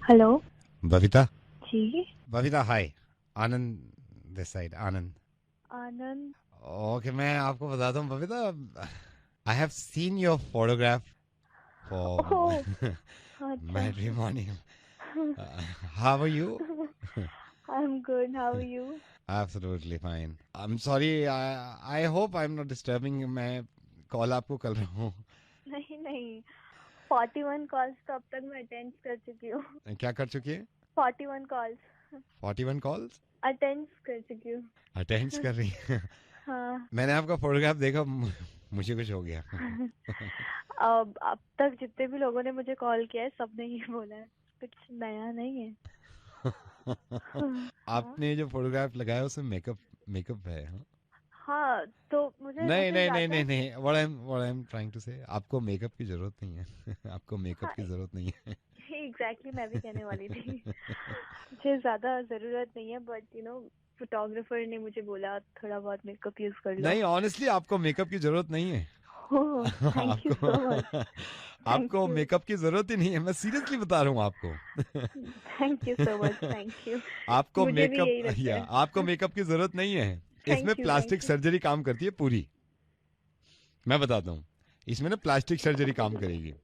Hello. Babita. Ji. Babita hi. Anand this side Anand. Anand. Okay मैं आपको बताता हूँ Babita. I have seen your photograph oh. For अच्छा। Matrimony. How are you? I am good, how are you? Absolutely fine. I am sorry, I hope I am not disturbing. मैं call आपको कर रहा हूँ। नहीं नहीं, 41 कॉल्स तो अब तक मैं अटेंड कर चुकी हूँ। क्या कर चुकी है? 41 कॉल्स 41 कॉल्स अटेंड कर चुकी हूँ। अटेंड कर रही है। हाँ। मैंने आपका फोटोग्राफ देखा, मुझे कुछ हो गया। अब तक जितने भी लोगों ने मुझे कॉल किया है सबने ही बोला है, कुछ नया नहीं है। हाँ। आपने जो फोटोग्राफ लगाया उसमें मेकअप मेकअप है? हाँ? हाँ, तो मुझे नहीं वैसे नहीं नहीं ज्यादा। नहीं नहीं, what I am trying to say, आपको मेकअप की जरूरत नहीं है। आपको मेकअप हाँ, की जरूरत नहीं है। एग्जैक्टली मैं भी कहने वाली थी। मुझे ज्यादा जरूरत नहीं है, बट फोटोग्राफर ने मुझे बोला थोड़ा बहुत मेकअप यूज कर लो। नहीं, ऑनेस्टली आपको मेकअप की जरूरत नहीं है। ओह, थैंक यू सो मच। आपको थैंक आपको यू। मेकअप की जरूरत ही नहीं है, मैं सीरियसली बता रहा हूँ आपको। Thank you so much, thank you. आपको मुझे भी मेकअप यही लगता या है। आपको मेकअप की जरूरत नहीं है। इसमें thank you, plastic thank you. Surgery काम करती है पूरी। मैं बताता हूँ, इसमें ना प्लास्टिक सर्जरी काम करेगी।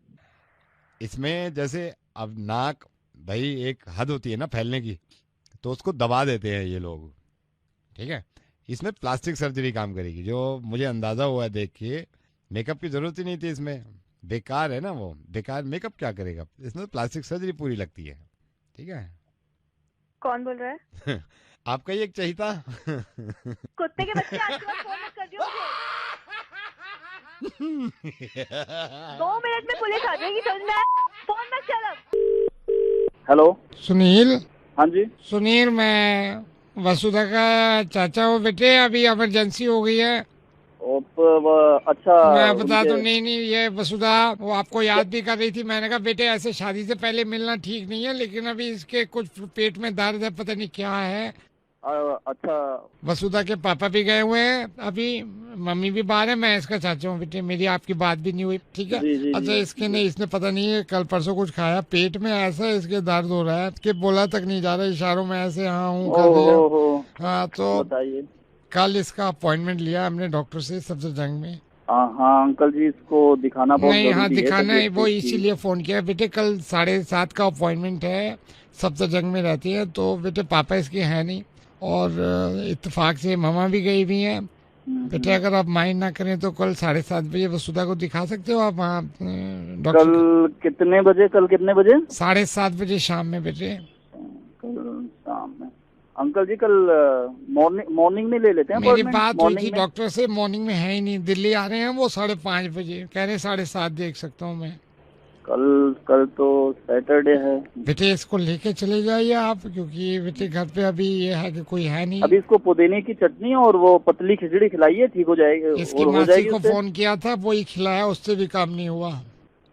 इसमें जैसे अब नाक, भाई एक हद होती है ना फैलने की, तो उसको दबा देते हैं ये लोग। ठीक है, इसमें प्लास्टिक सर्जरी काम करेगी, जो मुझे अंदाजा हुआ है देख के। मेकअप की जरूरत ही नहीं थी इसमें। बेकार है ना वो, बेकार मेकअप क्या करेगा इसमें, तो प्लास्टिक सर्जरी पूरी लगती है। ठीक है। कौन बोल रहा है? आपका ही एक चाहिए था। कुत्ते के बच्चे, आज के बाद फोन मत कर दियो मुझे। 2 मिनट में पुलिस आ जाएगी, समझ में आया? फोन मत कर अब। हेलो। सुनील। हाँ जी। सुनील, मैं वसुधा का चाचा हूँ बेटे। अभी इमरजेंसी हो गई है। अच्छा। मैं बता उनके दूं, नहीं नहीं, ये वसुधा वो आपको क्या? याद भी कर रही थी। मैंने कहा बेटे ऐसे शादी से पहले मिलना ठीक नहीं है, लेकिन अभी इसके कुछ पेट में दर्द है, पता नहीं क्या है। अच्छा। वसुधा के पापा भी गए हुए हैं अभी, मम्मी भी बाहर है। मैं इसका चाचा हूँ बेटे, मेरी आपकी बात भी नहीं हुई, ठीक है? जी जी अच्छा, जी इसके जी। नहीं, इसने पता नहीं है कल परसों कुछ खाया, पेट में ऐसा इसके दर्द हो रहा है कि बोला तक नहीं जा रहा, इशारों में ऐसे हाँ हूँ कर दिया। ओहो हो। हाँ, तो बताइए। कल इसका अपॉइंटमेंट लिया हमने डॉक्टर से सफदरजंग में। हाँ हाँ अंकल जी, इसको दिखाना बहुत नहीं, हाँ जरूरी है दिखाना है, तबीयत वो इसकी। इसीलिए फ़ोन किया बेटे। कल 7:30 का अपॉइंटमेंट है, सफदरजंग में रहती है। तो बेटे पापा इसके हैं नहीं, और इत्तेफाक से ममा भी गई हुई हैं। बेटे हम्म। अगर आप माइंड ना करें तो कल 7:30 वसुधा को दिखा सकते हो आप वहाँ कल डॉक्टर का। कितने बजे? कल कितने बजे? 7:30 शाम में बेटे। कल शाम में। अंकल जी कल मॉर्निंग मॉर्निंग में ले लेते हैं मेरी अपॉइंटमेंट, बात हुई थी मॉर्निंग में। डॉक्टर से, मॉर्निंग में है ही नहीं, दिल्ली आ रहे हैं वो 5:30 कह रहे हैं 7:30 देख सकता हूँ मैं। कल कल तो सैटरडे है। बेटे इसको लेके चले जाइए आप, क्योंकि बेटे घर पे अभी ये है कि कोई है नहीं। अभी इसको पुदीने की चटनी और वो पतली खिचड़ी खिलाइए, ठीक हो जाएगी इसकी और हो मासी जाएगी को उससे। फोन किया था, वही खिलाया, उससे भी काम नहीं हुआ।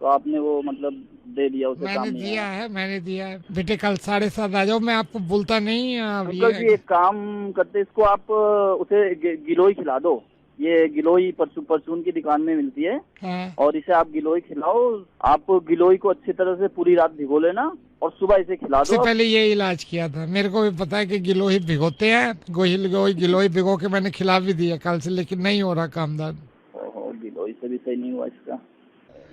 तो आपने वो मतलब दे दिया, उसे काम मैंने नहीं दिया आया। है, मैंने दिया है बेटे। कल 7:30 आ जाओ, मैं आपको बोलता नहीं अब अंकल ये। जी एक काम करते, इसको आप उसे गिलोई खिला दो। ये गिलोई परचून की दुकान में मिलती है, हाँ। और इसे आप गिलोई खिलाओ। आप गिलोई को अच्छी तरह से पूरी रात भिगो लेना और सुबह इसे खिला दो सबसे आप। पहले ये इलाज किया था, मेरे को भी पता है कि गिलोई भिगोते हैं। गिलोई भिगो के मैंने खिला भी दिया कल से, लेकिन नहीं हो रहा काम दर्द। ओहो, गिलोई से भी सही नहीं हुआ इसका।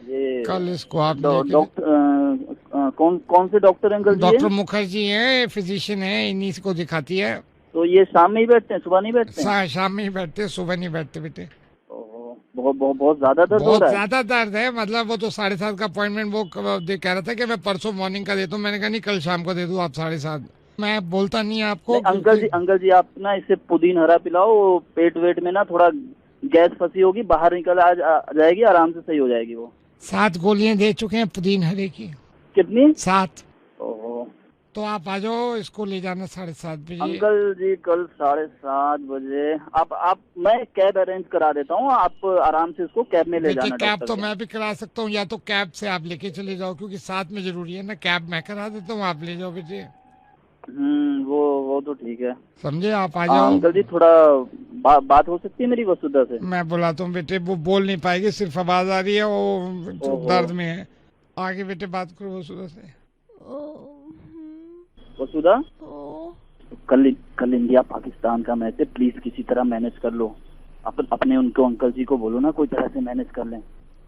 ये कल इसको आप लेके। डॉक्टर कौन कौन से डॉक्टर अंकल जी है? डॉक्टर मुखर्जी हैं, फिजिशियन है, इन्हीं को दिखाती है। तो ये शाम में ही बैठते हैं, सुबह नहीं बैठते हैं? शाम में ही बैठते, सुबह नहीं बैठते बेटे। ओहो, बहुत बहुत बहुत ज्यादा दर्द हो बहुत रहा है। ज्यादा दर्द है, मतलब वो तो 7:30 का अपॉइंटमेंट वो कह रहा था कि मैं परसों मॉर्निंग का देता हूँ। मैंने कहा नहीं, कल शाम को दे दूँ आप 7:30। मैं बोलता नहीं आपको नहीं क्योंकि अंकल जी आप ना इसे पुदीन हरा पिलाओ। पेट वेट में ना थोड़ा गैस फंसी होगी, बाहर निकल आ जाएगी, आराम से सही हो जाएगी वो। 7 गोलियां दे चुके हैं पुदीन हरे की। कितनी? 7। ओहो। तो आप आ जाओ, इसको ले जाना 7:30। अंकल जी कल 7:30 आप मैं कैब अरेंज करा देता हूँ, आप आराम से इसको कैब में ले बेटे जाना कैब डॉक्टर तो के मैं यहाँ। भी करा सकता हूँ, या तो कैब से आप लेके चले जाओ, क्योंकि साथ में जरूरी है ना। कैब मैं करा देता हूँ, आप ले जाओ बेटे। वो तो ठीक है। समझे? आप आ जाओ। अंकल जी थोड़ा बात हो सकती है मेरी वसुधा से? मैं बुलाता हूँ बेटे, वो बोल नहीं पाएगी, सिर्फ आवाज आ रही है, वो ओहो। दर्द में है। आगे बेटे बात करो वसुधा से। वसुधा, कल इंडिया पाकिस्तान का मैच है, प्लीज किसी तरह मैनेज कर लो। अपने उनको अंकल जी को बोलो ना कोई तरह से मैनेज कर लें।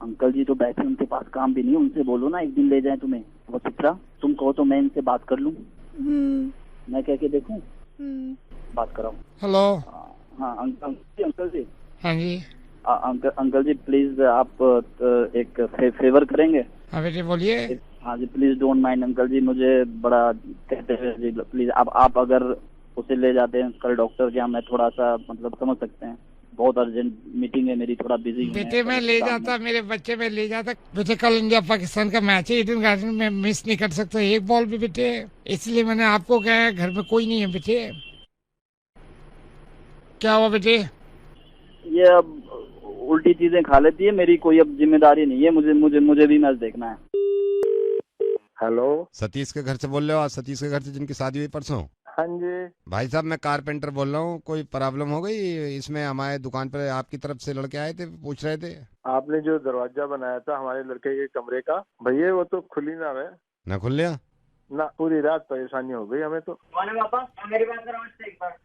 अंकल जी तो बैठे, उनके पास काम भी नहीं, उनसे बोलो ना एक दिन ले जाए तुम्हें। वसुधा, तुम कहो तो मैं इनसे बात कर लूं। मैं कह के देखूं? बात कराओ। हेलो। हाँ अंकल जी। हाँ जी। अंकल जी प्लीज आप एक फेवर करेंगे? हाँ बेटे बोलिए। हाँ जी प्लीज डोंट माइंड अंकल जी, मुझे बड़ा कहते हैं जी, प्लीज आप अगर उसे ले जाते हैं कल डॉक्टर के यहाँ, मैं थोड़ा सा मतलब समझ सकते हैं, बहुत अर्जेंट मीटिंग है मेरी, थोड़ा बिजी हूँ बेटे मैं ले जाता, मेरे बच्चे में ले जाता। बेटे कल इंडिया पाकिस्तान का मैच है, ईडन गार्डन में मिस नहीं कर सकता एक बॉल भी बेटे, इसलिए मैंने आपको कहा है। घर में कोई नहीं है बेटे। क्या हुआ बेटे? ये अब उल्टी चीजें खा लेती है, मेरी कोई अब जिम्मेदारी नहीं है, मुझे भी मैच देखना है। हेलो, सतीश के घर से बोल रहे हो? आज सतीश के घर से जिनकी शादी हुई परसों? हाँ जी। भाई साहब मैं कारपेंटर बोल रहा हूँ, कोई प्रॉब्लम हो गई इसमें? हमारे दुकान पर आपकी तरफ से लड़के आए थे, पूछ रहे थे। आपने जो दरवाजा बनाया था हमारे लड़के के कमरे का, भैया वो तो खुली ना है ना खुल लिया ना, पूरी रात परेशानी हो गई हमें तो। मेरी बात करो एक बार,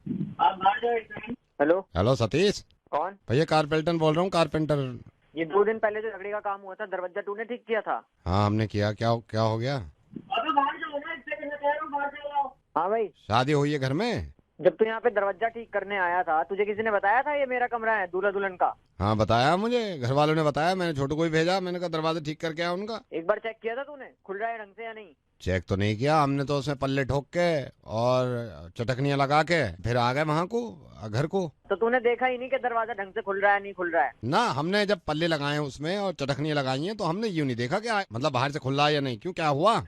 आप बाहर जाओ। हेलो हेलो सतीश, कौन? भैया कारपेंटर बोल रहा हूँ, कारपेंटर। ये 2 दिन पहले जो लकड़ी का काम हुआ था, दरवाजा तूने ठीक किया था? हाँ हमने किया। क्या क्या हो गया? हाँ भाई, शादी हुई है घर में? जब तू यहाँ पे दरवाजा ठीक करने आया था, तुझे किसी ने बताया था ये मेरा कमरा है दूल्हा दुल्हन का? हाँ बताया मुझे, घर वालों ने बताया, मैंने छोटू को भी भेजा, मैंने कहा दरवाजा ठीक करके आया उनका। एक बार चेक किया था तूने खुल रहा है ढंग से या नहीं? चेक तो नहीं किया हमने, तो उसमें पल्ले ठोक के और चटकनियाँ लगा के फिर आ गए वहाँ को, घर को। तो तूने देखा ही नहीं कि दरवाजा ढंग से खुल रहा है नहीं खुल रहा है? ना, हमने जब पल्ले लगाए उसमें और चटकनियाँ लगाई हैं तो हमने यूँ नहीं देखा कि मतलब बाहर से खुल रहा है या नहीं। क्यों, क्या हुआ?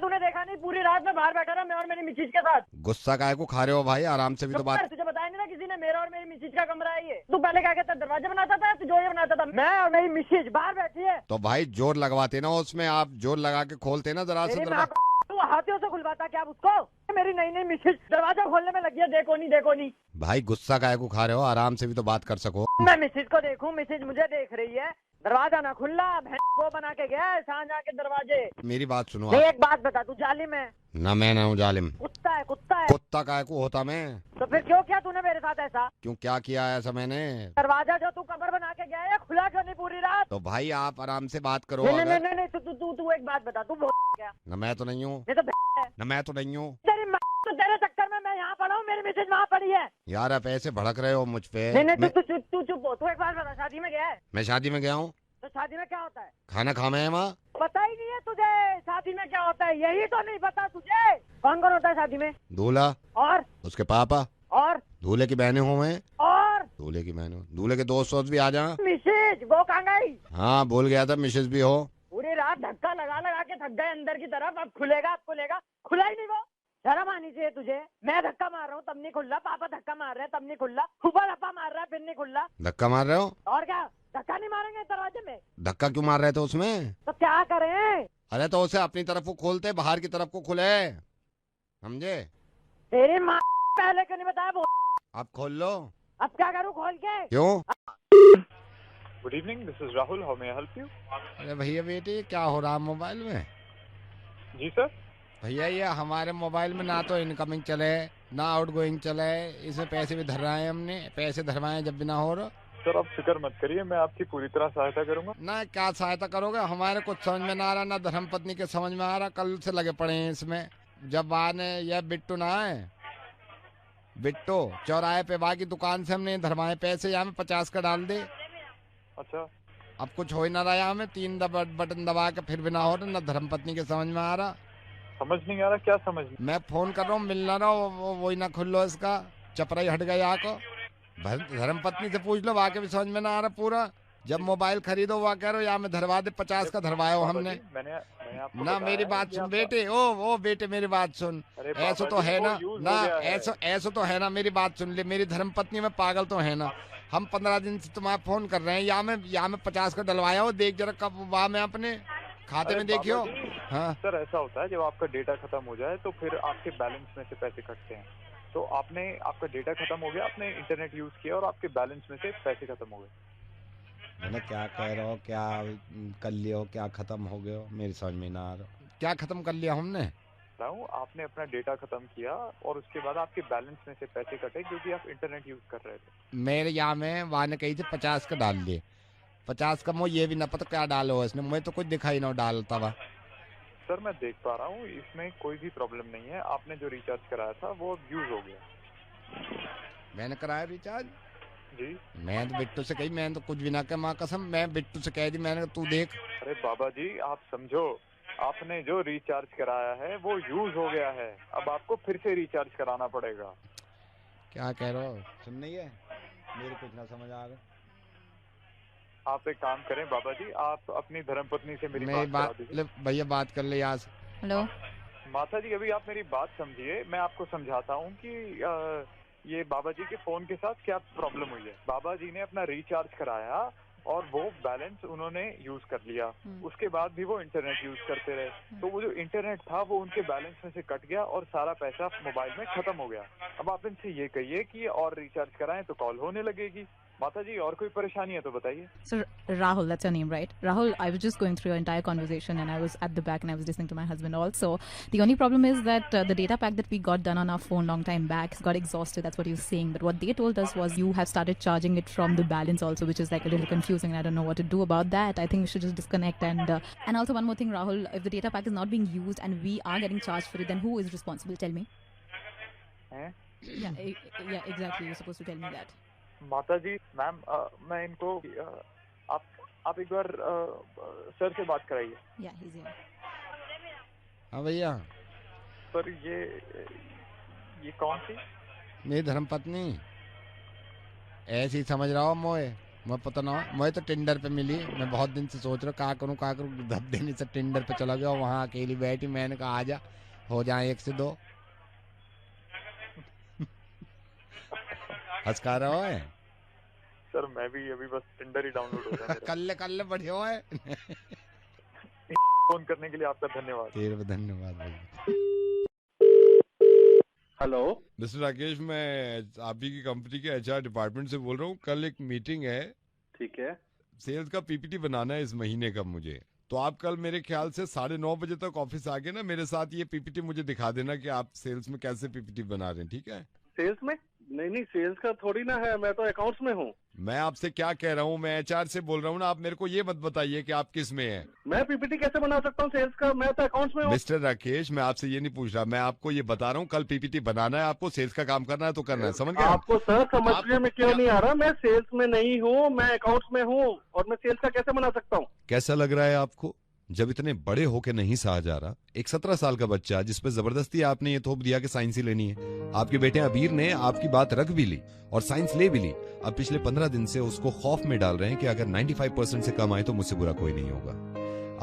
तूने देखा नहीं? पूरी रात में बाहर बैठा रहा मैं और मेरी मिसेज के साथ। गुस्सा काहे को खा रहे हो भाई, आराम से भी तो बात। तुझे बताया नहीं ना किसी ने मेरा और मेरी मिसेज का कमरा है ये? तू पहले क्या कहता, दरवाजा बनाता था? तू जो ये बनाता था? मैं और मेरी मिसेज बाहर बैठी है। तो भाई जोर लगवाते ना उसमें, आप जोर लगा के खोलते ना जरा से दरवाजा। तू हाथियों से खुलवाता क्या उसको? मेरी नई नई मिसेज दरवाजा खोलने में लगी है, देखो नहीं। भाई गुस्सा काहे को खा रहे हो, आराम से भी तो बात कर सको। मैं मिसेज को देखूं, मिसेज मुझे देख रही है, दरवाजा ना खुला, वो बना के गया है सांझ आके दरवाजे। मेरी बात सुनो नहीं, आप। एक बात बता, तू जालिम है? ना मैं ना हूँ जालिम। कुत्ता है। कुत्ता काहे को होता मैं? तो फिर क्यों किया तूने मेरे साथ ऐसा? क्यों, क्या किया ऐसा मैंने? दरवाजा जो तू कमर बना के गया है खुला क्यों नहीं पूरी रात? तो भाई आप आराम से बात करो। नहीं अगर नहीं नहीं, तू एक बात बता, तू क्या? ना मैं तो नहीं हूँ, ये तो है। ना मैं तो नहीं हूँ। तेरी माँ, तो तेरे चक्कर में मैं यहाँ पड़ा हूँ, मेरी मिसेज वहाँ पड़ी है। यार आप ऐसे भड़क रहे हो मुझ पे। नहीं, तू चुप हो। तू एक बात बता, शादी में गया है? मैं शादी में गया हूँ। तो शादी में क्या होता है? खाना खाना है वहाँ। पता ही नहीं है तुझे शादी में क्या होता है? यही तो नहीं पता तुझे? कौन होता है शादी में? दूल्हा और उसके पापा और दूल्हे की बहनें हो मैं और दूल्हे की बहनें, दूल्हे के दोस्त भी आ जा। मिसेज वो कहाँ गई? हाँ बोल गया था मिसेज भी हो। पूरी रात धक्का लगा के थक गए अंदर की तरफ, अब खुलेगा खुला ही नहीं वो। शर्म आनी चाहिए तुझे। मैं धक्का मार रहा हूँ तब नहीं खुल रहा, पापा धक्का मार रहे हैं तब नहीं खुल रहा, फूफा धक्का मार रहा है फिर नहीं खुल रहा। धक्का मार रहे हो? और क्या, धक्का नहीं मारेंगे दरवाजे में? धक्का क्यों मार रहे थे उसमें? तो क्या करें? अरे तो उसे अपनी तरफ को खोलते, बाहर की तरफ को खुले, समझे? तेरी माँ पहले क्यों नहीं बताया वो? अब खोल लो। अब क्या करूँ खोल के? क्यों? Good evening, this is Rahul, how may I help you? अरे भैया बेटे क्या हो रहा है मोबाइल में? जी सर। भैया ये हमारे मोबाइल में ना तो इनकमिंग चले ना आउटगोइंग चले, इसमें पैसे भी धरवाए हमने, पैसे धरवाए जब भी ना हो रहा। सर आप फिक्र मत करिए, मैं आपकी पूरी तरह सहायता करूंगा। ना क्या सहायता करोगे, हमारे कुछ समझ में ना आ रहा, ना धर्मपत्नी के समझ में आ रहा, कल से लगे पड़े हैं इसमें। जब आने यह बिट्टू ना है, बिट्टू चौराहे पे बाकी दुकान से हमने धरवाए पैसे, यहाँ में 50 का डाल दे। अच्छा, अब कुछ हो ही ना रहा, यहाँ में 3 बटन दबा के फिर भी ना हो रहा, ना धर्मपत्नी के समझ में आ रहा। समझ नहीं आ रहा, क्या समझ नहीं? मैं फोन कर रहा हूँ, मिल ना रहा, वही ना खुल लो, इसका चपराई हट गई आको। धर्मपत्नी से पूछ लो, वाकई भी समझ में ना आ रहा पूरा। जब मोबाइल खरीदो वहाँ कह रहे हो यहाँ में धरवा दे, 50 का धरवाया हो हमने। मैंने आपको ना मेरी बात सुन बेटे, ओ बेटे मेरी बात सुन, ऐसा तो है ना ऐसा तो है ना, मेरी बात सुन ले, मेरी धर्मपत्नी में पागल तो है ना। हम 15 दिन से तुम्हारा फोन कर रहे हैं, यहाँ में 50 का डलवाया हो, देख जरा कब वहाँ में अपने खाते में देखियो। हाँ सर ऐसा होता है, जब आपका डेटा खत्म हो जाए तो फिर आपके बैलेंस में से पैसे कटते हैं। तो आपका डेटा खत्म हो गया, आपने इंटरनेट यूज किया और आपके बैलेंस में से पैसे खत्म हो गए। मैंने क्या कह रहा हो, क्या कर लिया हो, क्या खत्म हो गया हो, मेरी समझ में ना आ रहा। क्या खत्म कर लिया हमने? रहा हूँ, आपने अपना डेटा खत्म किया और उसके बाद आपके बैलेंस में से पैसे कटे क्योंकि आप इंटरनेट यूज कर रहे थे। मेरे यहाँ में वहाँ ने कही थी 50 का डाल दिए, 50 का मुझे ये भी ना पता क्या डालो है इसने, मुझे तो कुछ दिखाई ना डालता हुआ। सर मैं देख पा रहा हूँ इसमें कोई भी प्रॉब्लम नहीं है, आपने जो रिचार्ज कराया था वो यूज हो गया। मैंने कराया रिचार्ज जी मैं तो बिट्टू से कही, मैंने तो कुछ भी ना कहा, माँ कसम मैं बिट्टू से कह दी, मैंने कहा तू देख। अरे बाबा जी आप समझो, आपने जो रिचार्ज कराया है वो यूज हो गया है, अब आपको फिर से रिचार्ज कराना पड़ेगा। क्या कह रहे हो, सुन नहीं है मेरे, कुछ ना समझ आ गया। आप एक काम करें बाबा जी, आप अपनी धर्मपत्नी से मेरी मेरी बात करा दीजिए। भैया बात कर ले यहाँ से। हेलो माता जी अभी आप मेरी बात समझिए, मैं आपको समझाता हूँ कि ये बाबा जी के फोन के साथ क्या प्रॉब्लम हुई है। बाबा जी ने अपना रिचार्ज कराया और वो बैलेंस उन्होंने यूज कर लिया, उसके बाद भी वो इंटरनेट यूज करते रहे, तो वो जो इंटरनेट था वो उनके बैलेंस में से कट गया और सारा पैसा मोबाइल में खत्म हो गया। अब आप इनसे ये कहिए कि और रिचार्ज कराएं तो कॉल होने लगेगी। माता जी और कोई परेशानी है तो बताइए। So Rahul, that's your name, right? Rahul, I was just going through your entire conversation and I was at the back and I was listening to my husband also. The only problem is that the data pack that we got done on our phone long time back got exhausted. That's what he was saying. But what they told us was you have started charging it from the balance also, which is like a little confusing. I don't know what to do about that. I think we should just disconnect. And also one more thing, Rahul, if the data pack is not being used and we are getting charged for it, then who is responsible? Tell me. Yeah, exactly. You're supposed to tell me that. माता जी ma'am मैं इनको आप एक बार sir से बात कराइए। Yeah, he's here. हाँ भैया। सर ये कौन सी? मेरी धर्मपत्नी ऐसे ही समझ रहा हो मोए, मैं पता ना, मैं तो टिंडर पे मिली, मैं बहुत दिन से सोच रहा क्या करूँ धब देने से टिंडर पे चला गया, वहाँ अकेली बैठी, मैंने कहा आजा हो जाए 1 से 2। हंसका रहा है सर मैं भी अभी बस टिंडर ही डाउनलोड हो रहा है। कल बढ़िया है। फोन करने के लिए आपका धन्यवाद। तेरे पे धन्यवाद भाई। हेलो मिस्टर राकेश, मैं आप ही की कंपनी के एचआर डिपार्टमेंट से बोल रहा हूँ। कल एक मीटिंग है, ठीक है, सेल्स का पीपीटी बनाना है इस महीने का मुझे, तो आप कल मेरे ख्याल से 9:30 बजे तक ऑफिस आके ना मेरे साथ ये पीपीटी मुझे दिखा देना कि आप सेल्स में कैसे पीपीटी बना रहे हैं, ठीक है? सेल्स में? नहीं सेल्स का थोड़ी ना है, मैं तो अकाउंट्स में हूँ। मैं आपसे क्या कह रहा हूँ, मैं एचआर से बोल रहा हूँ ना, आप मेरे को ये मत बताइए कि आप किस में हैं। मैं पीपीटी कैसे बना सकता हूँ सेल्स का, मैं तो अकाउंट्स में हूँ। मिस्टर राकेश, मैं आपसे ये नहीं पूछ रहा, मैं आपको ये बता रहा हूँ कल पीपीटी बनाना है, आपको सेल्स का काम करना है तो करना है, समझ गए? आपको सर समझने में क्यों नहीं आ रहा, मैं सेल्स में नहीं हूँ, मैं अकाउंट्स में हूँ और मैं सेल्स का कैसे बना सकता हूँ? कैसा लग रहा है आपको जब इतने बड़े होके नहीं सहा जा रहा? एक 17 साल का बच्चा जिसपे जबरदस्ती आपने ये थोप दिया कि साइंस ही लेनी है। आपके बेटे अबीर ने आपकी बात रख भी ली और साइंस ले भी ली। अब पिछले 15 दिन से उसको खौफ में डाल रहे हैं कि अगर 95% से कम आए तो मुझसे बुरा कोई नहीं होगा।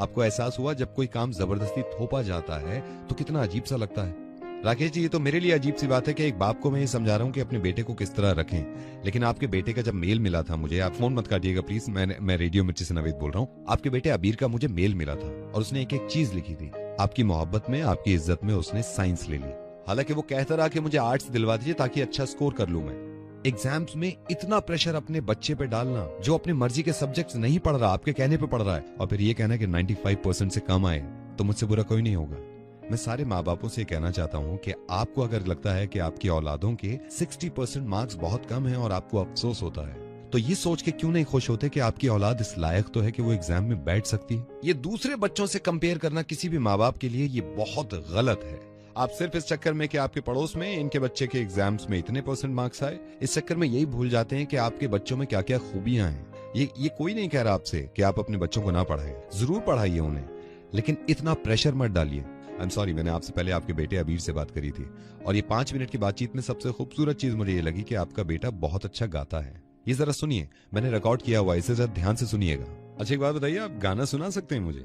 आपको एहसास हुआ जब कोई काम जबरदस्ती थोपा जाता है तो कितना अजीब सा लगता है। राकेश जी, ये तो मेरे लिए अजीब सी बात है कि एक बाप को मैं ये समझा रहा हूँ कि अपने बेटे को किस तरह रखें, लेकिन आपके बेटे का जब मेल मिला था मुझे, आप फोन मत काटिएगा प्लीज, मैं रेडियो मिर्ची से नवेद बोल रहा हूँ। आपके बेटे अबीर का मुझे मेल मिला था और उसने एक एक चीज लिखी थी। आपकी मोहब्बत में, आपकी इज्जत में उसने साइंस ले ली। हालांकि वो कहता रहा कि मुझे आर्ट्स दिलवा दीजिए ताकि अच्छा स्कोर कर लूं मैं। एग्जाम्स में इतना प्रेशर अपने बच्चे पे डालना जो अपनी मर्जी के सब्जेक्ट्स नहीं पढ़ रहा, आपके कहने पे पढ़ रहा है, और फिर ये कहना कि 95% से कम आए तो मुझसे बुरा कोई नहीं होगा। मैं सारे माँ बापों से कहना चाहता हूँ कि आपको अगर लगता है कि आपकी औलादों के 60% मार्क्स बहुत कम हैं और आपको अफसोस होता है, तो ये सोच के क्यों नहीं खुश होते कि आपकी औलाद इस लायक तो है कि वो एग्जाम में बैठ सकती है। ये दूसरे बच्चों से कंपेयर करना किसी भी माँ बाप के लिए ये बहुत गलत है। आप सिर्फ इस चक्कर में कि आपके पड़ोस में इनके बच्चे के एग्जाम्स में इतने % मार्क्स आए, इस चक्कर में यही भूल जाते हैं कि आपके बच्चों में क्या क्या खूबियां हैं। ये कोई नहीं कह रहा आपसे कि आप अपने बच्चों को ना पढ़ाएं, जरूर पढ़ाइए उन्हें, लेकिन इतना प्रेशर मत डालिए। आई एम सॉरी, मैंने आपसे पहले आपके बेटे अबीर से बात करी थी और ये 5 मिनट की बातचीत में सबसे खूबसूरत चीज मुझे ये लगी कि आपका बेटा बहुत अच्छा गाता है। ये जरा सुनिए, मैंने रिकॉर्ड किया हुआ, इसे जरा ध्यान से सुनिएगा। अच्छा एक बात बताइए, आप गाना सुना सकते हैं मुझे?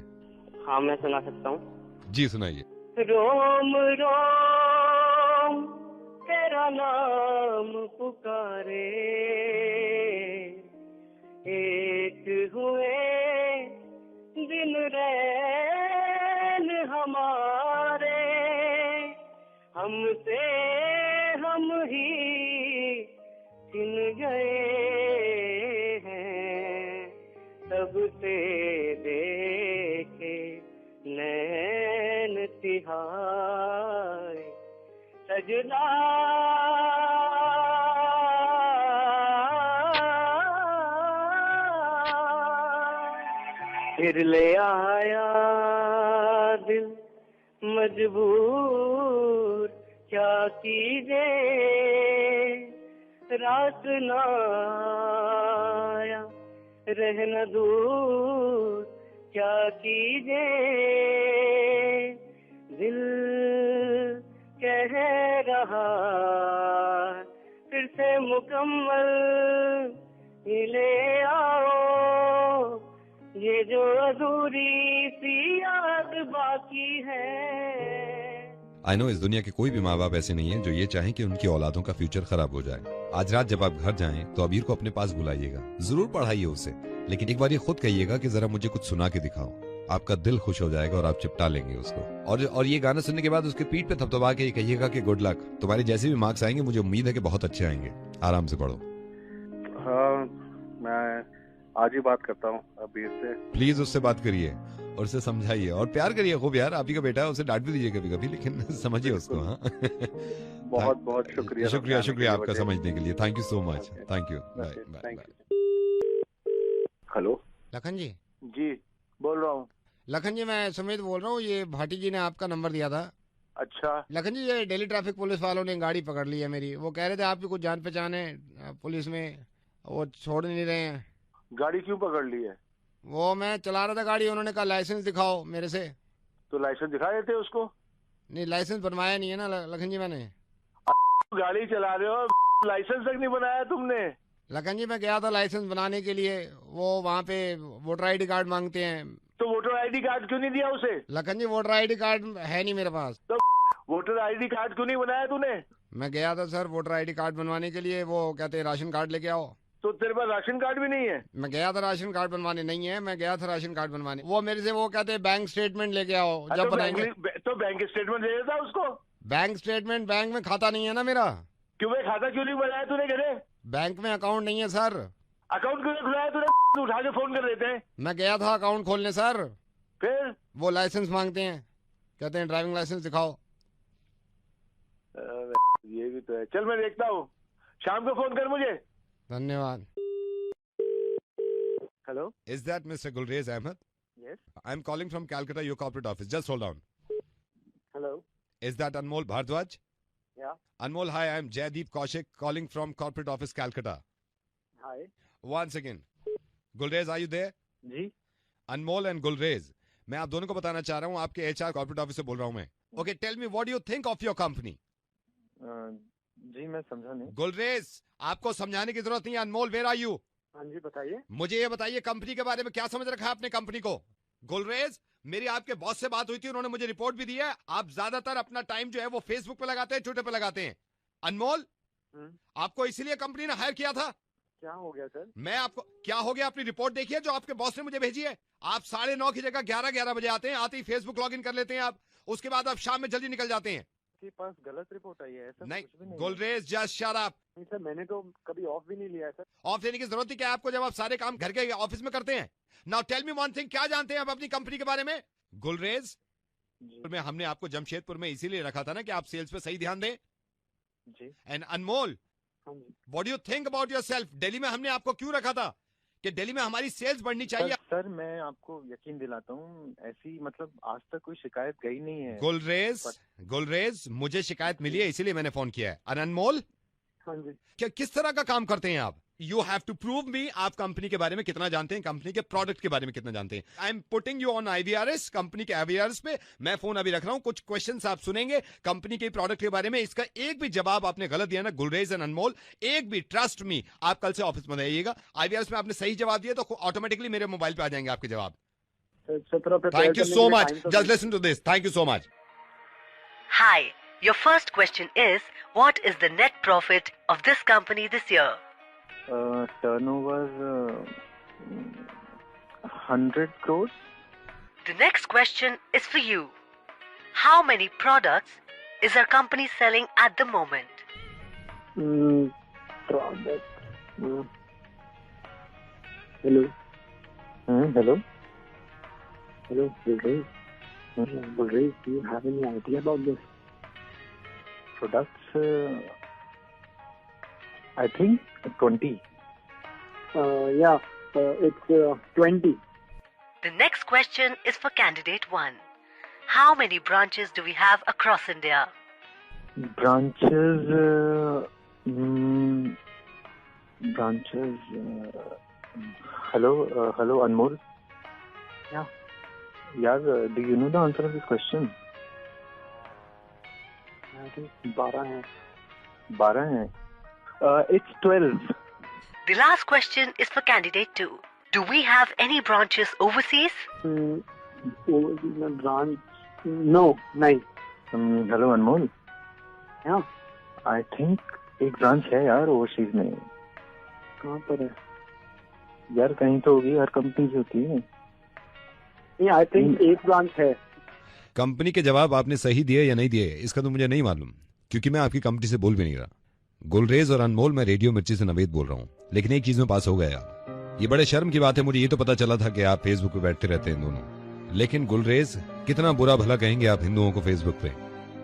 हाँ मैं सुना सकता हूँ। जी सुनाइए। रोम रोम तेरा नाम पुकारे, एक हुए दिन रैन हमारे, हमसे हम ही छिन गए हैं, तब से देखे नैन तिहारे। सजना फिर ले आया दिल मजबूर क्या कीजे रात ना आया रहना दूर क्या कीजे दिल कह रहा फिर से मुकम्मल ही ले आओ ये जो अधूरी सी याद बाकी है। आई नो इस दुनिया के कोई भी माँ बाप ऐसे नहीं है जो ये चाहें कि उनकी औलादों का फ्यूचर खराब हो जाए। आज रात जब आप घर जाएं तो अबीर को अपने पास बुलाइएगा, जरूर पढ़ाइए उसे, लेकिन एक बार ये खुद कहिएगा कि जरा मुझे कुछ सुना के दिखाओ। आपका दिल खुश हो जाएगा और आप चिपटा लेंगे उसको। और ये गाना सुनने के बाद उसके पीठ पे थपथपा के कहिएगा कि गुड लक, तुम्हारे जैसे भी मार्क्स आएंगे मुझे उम्मीद है कि बहुत अच्छे आएंगे, आराम से पढ़ो। हाँ, मैं आज ही बात करता हूँ अबीर से। प्लीज उससे बात करिए और उसे समझाइए और प्यार करिए खूब यार। आप ही का बेटा है, उसे डांट भी दीजिए कभी कभी, लेकिन समझिए उसको। हाँ बहुत बहुत शुक्रिया शुक्रिया आपका समझने के लिए। Thank you so much. Thank you. Bye bye. Hello Lakhan ji. जी बोल रहा हूँ। लखन जी मैं सुमित बोल रहा हूँ, ये भाटी जी ने आपका नंबर दिया था। अच्छा लखन जी ये दिल्ली ट्रैफिक पुलिस वालों ने गाड़ी पकड़ ली है मेरी। वो कह रहे थे आपकी कुछ जान पहचान है पुलिस में, वो छोड़ नहीं रहे हैं। गाड़ी क्यों पकड़ ली है? वो मैं चला रहा था गाड़ी, उन्होंने कहा लाइसेंस दिखाओ मेरे से। तो लाइसेंस दिखा देते उसको। नहीं लाइसेंस बनवाया नहीं है ना लखन जी मैंने। गाड़ी चला रहे हो, लाइसेंस तक नहीं बनाया तुमने। लखन जी मैं गया था लाइसेंस बनाने के लिए, वो वहाँ पे वोटर आईडी कार्ड मांगते हैं। तो वोटर आईडी कार्ड क्यों नहीं दिया उसे? लखन जी वोटर आईडी कार्ड है नहीं मेरे पास। तो वोटर आईडी कार्ड क्यों नहीं बनाया तूने? मैं गया था सर वोटर आईडी कार्ड बनवाने के लिए, वो कहते हैं राशन कार्ड लेके आओ। तो तेरे पास राशन कार्ड भी नहीं है? मैं गया था राशन कार्ड बनवाने, नहीं है, मैं गया था राशन कार्ड बनवाने। वो मेरे से वो कहते हैं बैंक स्टेटमेंट लेके आओ जब बनाएंगे। तो बैंक स्टेटमेंट दे देता उसको। बैंक स्टेटमेंट, बैंक में खाता नहीं है ना मेरा। क्यों भाई खाता क्यों नहीं बनाया तूने घरे? बैंक में अकाउंट नहीं है सर। अकाउंट क्यों नहीं खुलाया तूने? उठा के फोन कर देते हैं। मैं गया था अकाउंट खोलने सर, फिर वो लाइसेंस मांगते हैं, कहते हैं ड्राइविंग लाइसेंस दिखाओ। ये भी तो है। चल मैं देखता हूँ, शाम को फोन कर मुझे। धन्यवाद। Hello? Is that Mr. Gulrez Ahmed? Yes. I'm calling from Calcutta, your corporate office. Just hold on. Hello? Is that Anmol Bhardwaj? Yeah. Anmol, hi, I'm Jaideep Kaushik calling from corporate office Calcutta. Hi. One second. Gulrez, are you there? Ji. Anmol and Gulrez. मैं आप दोनों को बताना चाह रहा हूँ, आपके HR corporate office से बोल रहा हूँ मैं। Okay, tell me what do you think of your company? जी मैं समझा नहीं। Gulrez, आपको समझाने की जरूरत नहीं है। अनमोल, where are you? हाँ जी बताइए। मुझे ये बताइए कंपनी के बारे में क्या समझ रखा है आपने कंपनी को? गुलरेज, मेरी आपके बॉस से बात हुई थी, उन्होंने मुझे रिपोर्ट भी दी है। आप ज्यादातर अपना टाइम जो है वो फेसबुक पे लगाते हैं, ट्विटर पे लगाते हैं। अनमोल, आपको इसीलिए कंपनी ने हायर किया था। क्या हो गया सर? मैं आपको क्या हो गया, अपनी रिपोर्ट देखिए जो आपके बॉस ने मुझे भेजी है। आप 9:30 की जगह 11 बजे आते हैं, आते ही फेसबुक लॉग इन कर लेते हैं आप, उसके बाद आप शाम में जल्दी निकल जाते हैं। आपके पास गलत रिपोर्ट आई है? ऐसा नहीं, कुछ भी नहीं। Gulrez just shut up. नहीं सर, मैंने तो कभी ऑफ भी नहीं लिया है सर। ऑफ लेने की जरूरत ही क्या है आपको, जब आप सारे काम घर के ऑफिस में करते हैं। Now tell me one thing, क्या जानते हैं आप अपनी कंपनी के बारे में? गुलरेज, में हमने आपको जमशेदपुर में इसीलिए रखा था ना कि आप सेल्स पे सही ध्यान दें। जी। And Anmol, what do you think about yourself? Delhi में हमने आपको क्यों रखा था कि दिल्ली में हमारी सेल्स बढ़नी चाहिए। सर मैं आपको यकीन दिलाता हूँ, ऐसी मतलब आज तक कोई शिकायत गई नहीं है। गुलरेज, मुझे शिकायत मिली है इसीलिए मैंने फोन किया है। अनमोल, हाँ जी। क्या किस तरह का काम करते हैं आप? You have to prove me आप कंपनी के बारे में कितना जानते हैं, कंपनी के प्रोडक्ट के बारे में कितना जानते हैं। I am putting you on IVRS, company के IVRS पे मैं फोन अभी रख रहा हूं, कुछ क्वेश्चंस आप सुनेंगे कंपनी के प्रोडक्ट के बारे में। इसका एक भी जवाब आपने गलत दिया ना गुलरेज एंड अनमोल, एक भी, ट्रस्ट मी, आप कल से ऑफिस में आइएगा। IVRS में आपने सही जवाब दिया तो ऑटोमेटिकली मेरे मोबाइल पे आ जाएंगे आपके जवाब। Thank you so much, just listen to this, thank you so much. Hi, your first question is, what is the net profit of this company this year? Turnover 100 crores. The next question is for you. How many products is our company selling at the moment? Product. Hello. Hello. Hello. Gulrez, do you have any idea about this? Products, I think 20. It's 20. The next question is for candidate 1. How many branches do we have across India? Branches, hello, Anmol? Yeah. Yeah, do you know the answer of this question? I think 12 हैं. It's 12. The last question is for candidate 2. Do we have any branches overseas? Branch? No, नहीं. Hello, Anmol? Yeah. I think एक branch है यार overseas में. कहाँ पर है? यार कहीं तो होगी, हर कंपनी की होती है. नहीं, आई थिंक एक ब्रांच है. कंपनी के जवाब आपने सही दिए या नहीं दिए इसका तो मुझे नहीं मालूम, क्योंकि मैं आपकी कंपनी से बोल भी नहीं रहा. गुलरेज और अनमोल, मैं रेडियो मिर्ची से नवेद बोल रहा हूँ, लेकिन एक चीज में पास हो गया. ये बड़े शर्म की बात है, मुझे ये तो पता चला था कि आप फेसबुक पे बैठते रहते हैं दोनों, लेकिन गुलरेज कितना बुरा भला कहेंगे आप हिंदुओं को फेसबुक पे,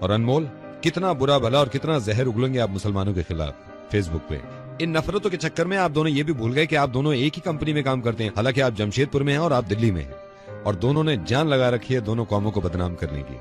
और अनमोल कितना बुरा भला और कितना जहर उगलेंगे आप मुसलमानों के खिलाफ फेसबुक पे. इन नफरतों के चक्कर में आप दोनों ये भी भूल गए कि आप दोनों एक ही कंपनी में काम करते हैं. हालांकि आप जमशेदपुर में हैं और आप दिल्ली में हैं, और दोनों ने जान लगा रखी है दोनों कौमों को बदनाम करने की.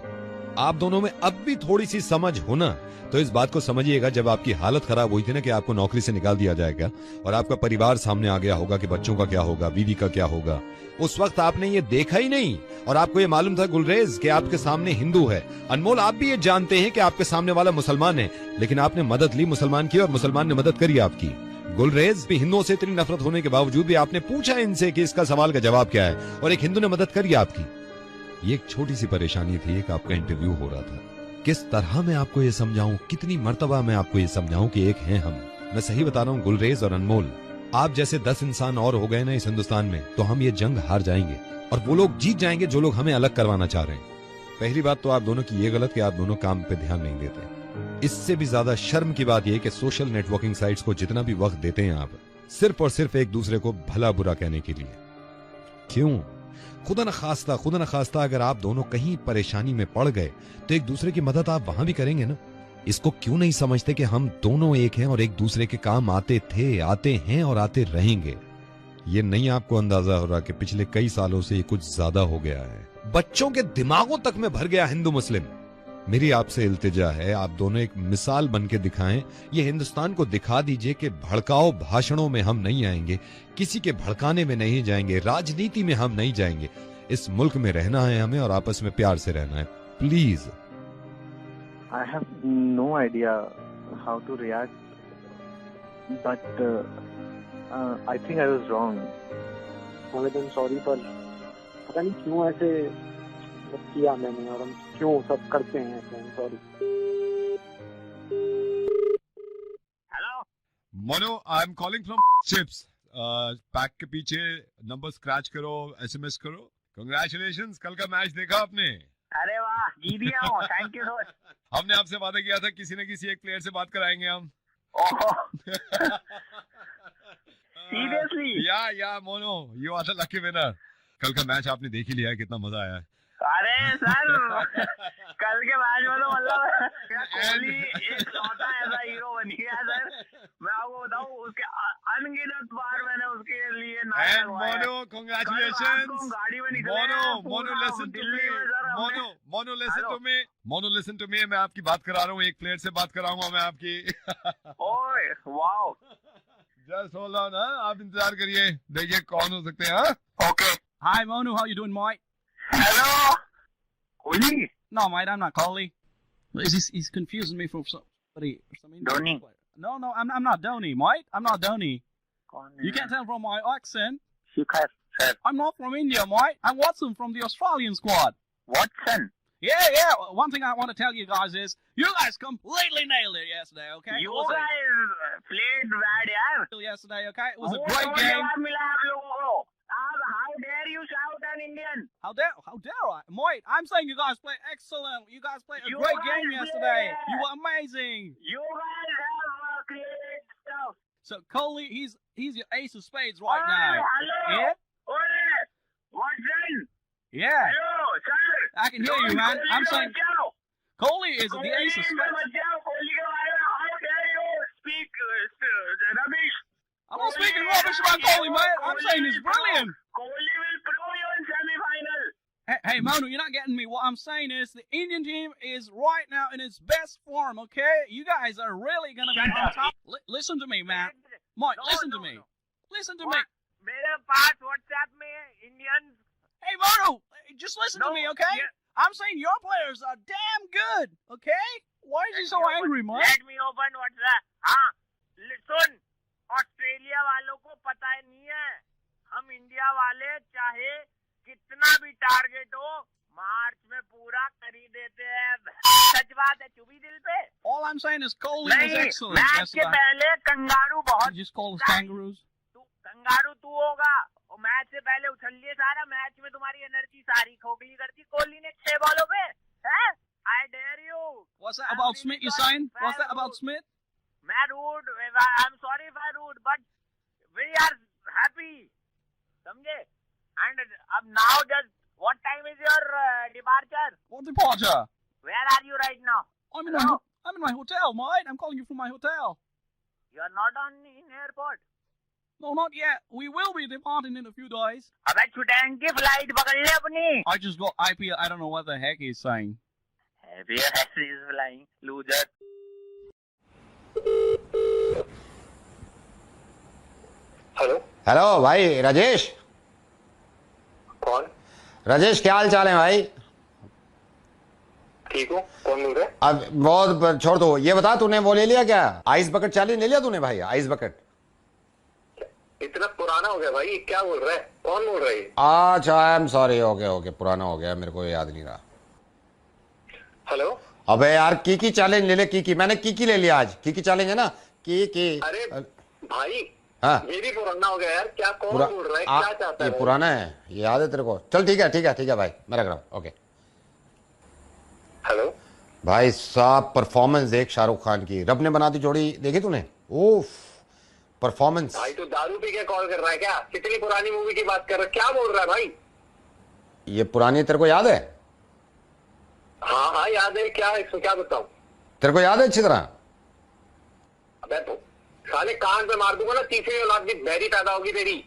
आप दोनों में अब भी थोड़ी सी समझ होना तो इस बात को समझिएगा, जब आपकी हालत खराब हुई थी ना कि आपको नौकरी से निकाल दिया जाएगा और आपका परिवार सामने आ गया होगा कि बच्चों का क्या होगा, बीवी का क्या होगा, उस वक्त आपने ये देखा ही नहीं. और आपको ये मालूम था गुलरेज कि आपके सामने हिंदू है. अनमोल, आप भी ये जानते हैं कि आपके सामने वाला मुसलमान है, लेकिन आपने मदद ली मुसलमान की और मुसलमान ने मदद करी आपकी. गुलरेज भी हिंदुओं से इतनी नफरत होने के बावजूद भी आपने पूछा इनसे कि इसका सवाल का जवाब क्या है, और एक हिंदू ने मदद करी आपकी. ये एक छोटी सी परेशानी थी, एक आपका इंटरव्यू हो रहा था. किस तरह मैं आपको ये समझाऊं, कितनी मर्तबा मैं आपको ये समझाऊं कि एक हैं हम. मैं सही बता रहा हूं गुलरेज और अनमोल, आप जैसे 10 इंसान और हो गए ना इस हिंदुस्तान में, तो हम ये जंग हार जाएंगे और वो लोग जीत जाएंगे जो लोग हमें अलग करवाना चाह रहे हैं. पहली बात तो आप दोनों की ये गलत कि आप दोनों काम पे ध्यान नहीं देते. इससे भी ज्यादा शर्म की बात यह कि सोशल नेटवर्किंग साइट्स को जितना भी वक्त देते हैं आप, सिर्फ और सिर्फ एक दूसरे को भला बुरा कहने के लिए. क्यों? खुदा न खास्ता अगर आप दोनों कहीं परेशानी में पड़ गए तो एक दूसरे की मदद आप वहां भी करेंगे ना. इसको क्यों नहीं समझते कि हम दोनों एक हैं और एक दूसरे के काम आते थे, आते हैं और आते रहेंगे. ये नहीं आपको अंदाजा हो रहा कि पिछले कई सालों से ये कुछ ज्यादा हो गया है. बच्चों के दिमागों तक में भर गया हिंदू मुस्लिम. मेरी आपसे इल्तिजा है, आप दोनों एक मिसाल बन के दिखाएं. ये हिंदुस्तान को दिखा दीजिए कि भड़काओ भाषणों में हम नहीं आएंगे, किसी के भड़काने में नहीं जाएंगे, राजनीति में हम नहीं जाएंगे. इस मुल्क में रहना है हमें और आपस में प्यार से रहना है. Please. I have no idea how to react, but I think I was wrong. I'm sorry, पर पता नहीं क्यों ऐसे किया मैंने और हम क्यों सब करते हैं ऐसे. Sorry. Hello mono, I am calling from chips. Pack के पीछे नंबर स्क्रैच करो, एसएमएस करो. कांग्रेचुलेशंस, कल का मैच देखा आपने? अरे वाह, जीत गया हूं. Thank you so much. हमने आपसे वादा किया था किसी न किसी एक प्लेयर से बात कराएंगे हम. सीरियसली? या Mono, you are the lucky winner. कल का मैच आपने देख ही लिया है, कितना मजा आया है. अरे सर, कल के मैच में तो मतलब कोहली एक लौटा ऐसा हीरो बन गया सर. मैं आपको बताऊं, उसके अनगिनत बार मैंने उसके लिए मोनो, कांग्रेचुलेशंस. गाड़ी में निकले. Mono listen to me. मैं आपकी बात करा रहा हूँ, एक प्लेयर से बात कराऊंगा मैं आपकी. ओए वाओ. Just hold on. आप इंतजार करिए, देखिए कौन हो सकते हैं. Okay. Hi Monu, how you doing, mate? Hello. Kohli? No, mate, I'm not Kohli. He's confusing me for somebody. Dhoni. No, I'm not Dhoni, mate. I'm not Dhoni. You can't tell from my accent. Shikhar, sir. I'm not from India, mate. I'm Watson from the Australian squad. Watson? Yeah. One thing I want to tell you guys is, you guys completely nailed it yesterday, okay? You guys played bad, yaar. Yesterday, okay? It was a great game. How dare you shout an Indian? How dare I? Mate, I'm saying you guys played excellent. You guys played a great game yesterday. You were amazing. You guys have created stuff. So Kohli, he's your ace of spades right now. Hello. Yeah? Oi, Watson. Yeah. Hello, sir. I can hear you, man. I'm saying Kohli is the ace of spades. I'm not speaking rubbish about Kohli, mate. I'm saying he's brilliant. Kohli will prove you in semi-final. Hey, Monu, you're not getting me. What I'm saying is the Indian team is right now in its best form, okay? You guys are really going to be on top. Listen to me, man. Mike, listen to me. Listen to me. मेरे पास WhatsApp में Indians. Hey, Monu, just listen to me, okay? I'm saying your players are damn good, okay? Why is he so angry, Mike? Let me open WhatsApp. हाँ, सुन. Australia वालों को पता ही नहीं है हम India वाले चाहे कितना भी टारगेट हो मार्च में पूरा कर ही देते हैं सच बात है चुभी दिल पे All I'm saying is Kohli was excellent. Match के पहले कंगारू बहुत just call us kangaroos. Kangaroo तू होगा और मैच से पहले उछलिए सारा मैच में तुम्हारी एनर्जी सारी खोखली करती कोहली ने 6 बॉलों पे हैं I dare you. What's that about Smith you're saying? What's that about Smith? मैं rude, I'm sorry if I rude, but we are happy. समझे? And अब now just what time is your departure? What departure? Where are you right now? I'm in my hotel, mate. I'm calling you from my hotel. You are not in airport. No, not yet. We will be departing in a few days. अबे छुटेंगे की flight पकड़ ले अपनी. I just got IPL. I don't know what the heck he's saying. IPL is flying, loser. Hello hello भाई राजेश. कौन? राजेश क्या हाल चाल है भाई? ठीक हूँ. कौन बोल रहे? अब बहुत छोड़ दो. ये बता तूने वो ले लिया क्या आइस बकेट चैलेंज ले लिया तूने भाई? आइस बकेट इतना पुराना हो गया भाई. क्या बोल रहा है? कौन बोल रहा है? अच्छा आई एम सॉरी. ओके पुराना हो गया मेरे को याद नहीं रहा. हेलो. अबे यार की चैलेंज ले ले. की मैंने की ले लिया आज. की चैलेंज है ना. की अरे भाई हाँ ये भी पुराना हो गया यार. क्या कौन बोल रहा है? क्या चाहता है? ये पुराना है. ये याद है तेरे को? चल ठीक है भाई मैं रख रहा हूँ. ओके. हेलो भाई साहब परफॉर्मेंस देख शाहरुख खान की. रब ने बना दी जोड़ी देखी तूने? ओफ परफॉर्मेंस. भाई तू दारू पी के कॉल कर रहा है क्या? कितनी पुरानी मूवी की बात कर रहा है? क्या बोल रहा है भाई? ये पुरानी तेरे को याद है? हाँ याद है. क्या है इसमें? क्या बताऊं? तेरे को याद है अच्छी तरह? अबे तो साले कान पे मार दूंगा ना. तीसरी औलाद की बहरी पैदा होगी तेरी.